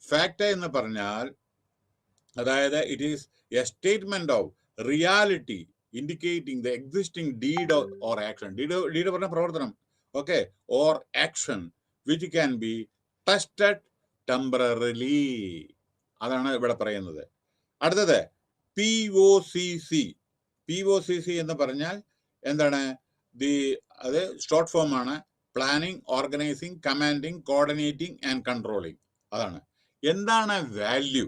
Fact എന്ന് പറഞ്ഞാൽ അതായത് it is A statement of reality indicating the existing deed or action. Deed പറഞ്ഞ പ്രവർത്തനം, okay, or action which can be tested temporarily. അതാണ് ഇവിടെ പറയുന്നത്. അടുത്തത് POCC. POCC എന്ന് പറഞ്ഞാൽ എന്താണ്? അത് ഷോർട്ട് ഫോം ആണ്. Planning, organising, commanding, coordinating and controlling. അതാണ്. എന്താണ് വാല്യൂ?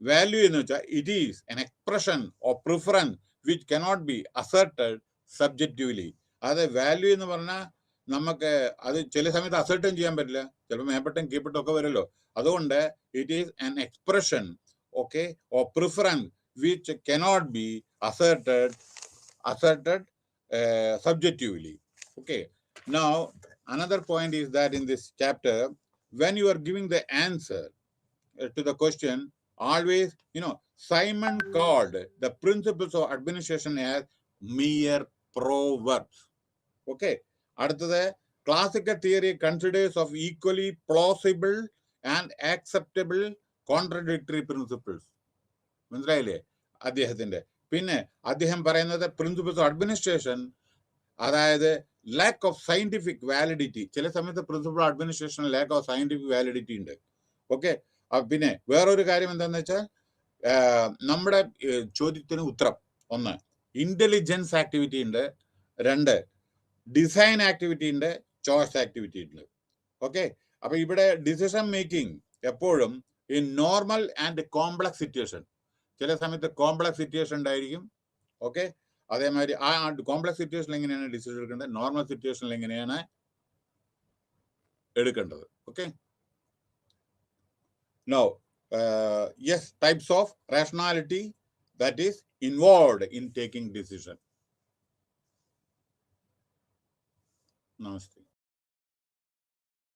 വാല്യൂ എന്ന് വെച്ചാൽ it is N expression of preference which cannot be asserted subjectively. അതായത് വാല്യൂ എന്ന് പറഞ്ഞാൽ നമുക്ക് അത് ചില സമയത്ത് അസർട്ടൻ ചെയ്യാൻ പറ്റില്ല, ചിലപ്പോൾ മേപ്പെട്ടം കീപ്പിട്ടും ഒക്കെ വരുമല്ലോ. അതുകൊണ്ട് it is N expression, okay, of preference which cannot be asserted subjectively. Okay, now another point is that in this chapter, when you are giving the answer to the question, always, Simon called the principles of administration as mere proverbs. Okay, അടുത്തത് classical theory considers of equally plausible and acceptable contradictory principles. മനസ്സിലായില്ലേ അദ്ദേഹത്തിന്റെ? പിന്നെ അദ്ദേഹം പറയുന്നത് principles of administration, അതായത് lack of scientific validity. ചില സമയത്ത് principle administration lack of scientific validity ഉണ്ട്. ഓക്കെ, പിന്നെ വേറൊരു കാര്യം എന്താണെന്ന് വെച്ചാൽ നമ്മുടെ ചോദ്യത്തിന് ഉത്തരം, ഒന്ന് ഇന്റലിജൻസ് ആക്ടിവിറ്റി ഉണ്ട്, രണ്ട് ഡിസൈൻ ആക്ടിവിറ്റി ഉണ്ട്, ചോയ്സ് ആക്ടിവിറ്റി ഉണ്ട്. ഓക്കെ, അപ്പൊ ഇവിടെ ഡിസിഷൻ മേക്കിംഗ് എപ്പോഴും in normal and complex situation. ചില സമയത്ത് കോംപ്ലക്സ് സിറ്റുവേഷൻ ഉണ്ടായിരിക്കും. ഓക്കെ, അതേമാതിരി ആ കോംപ്ലക്സ് സിറ്റുവേഷനിൽ എങ്ങനെയാണ് ഡിസിഷൻ എടുക്കേണ്ടത്, നോർമൽ സിറ്റുവേഷനിൽ എങ്ങനെയാണ് എടുക്കേണ്ടത്. Okay. Now yes, types of rationality that is involved in taking decision. Namaste.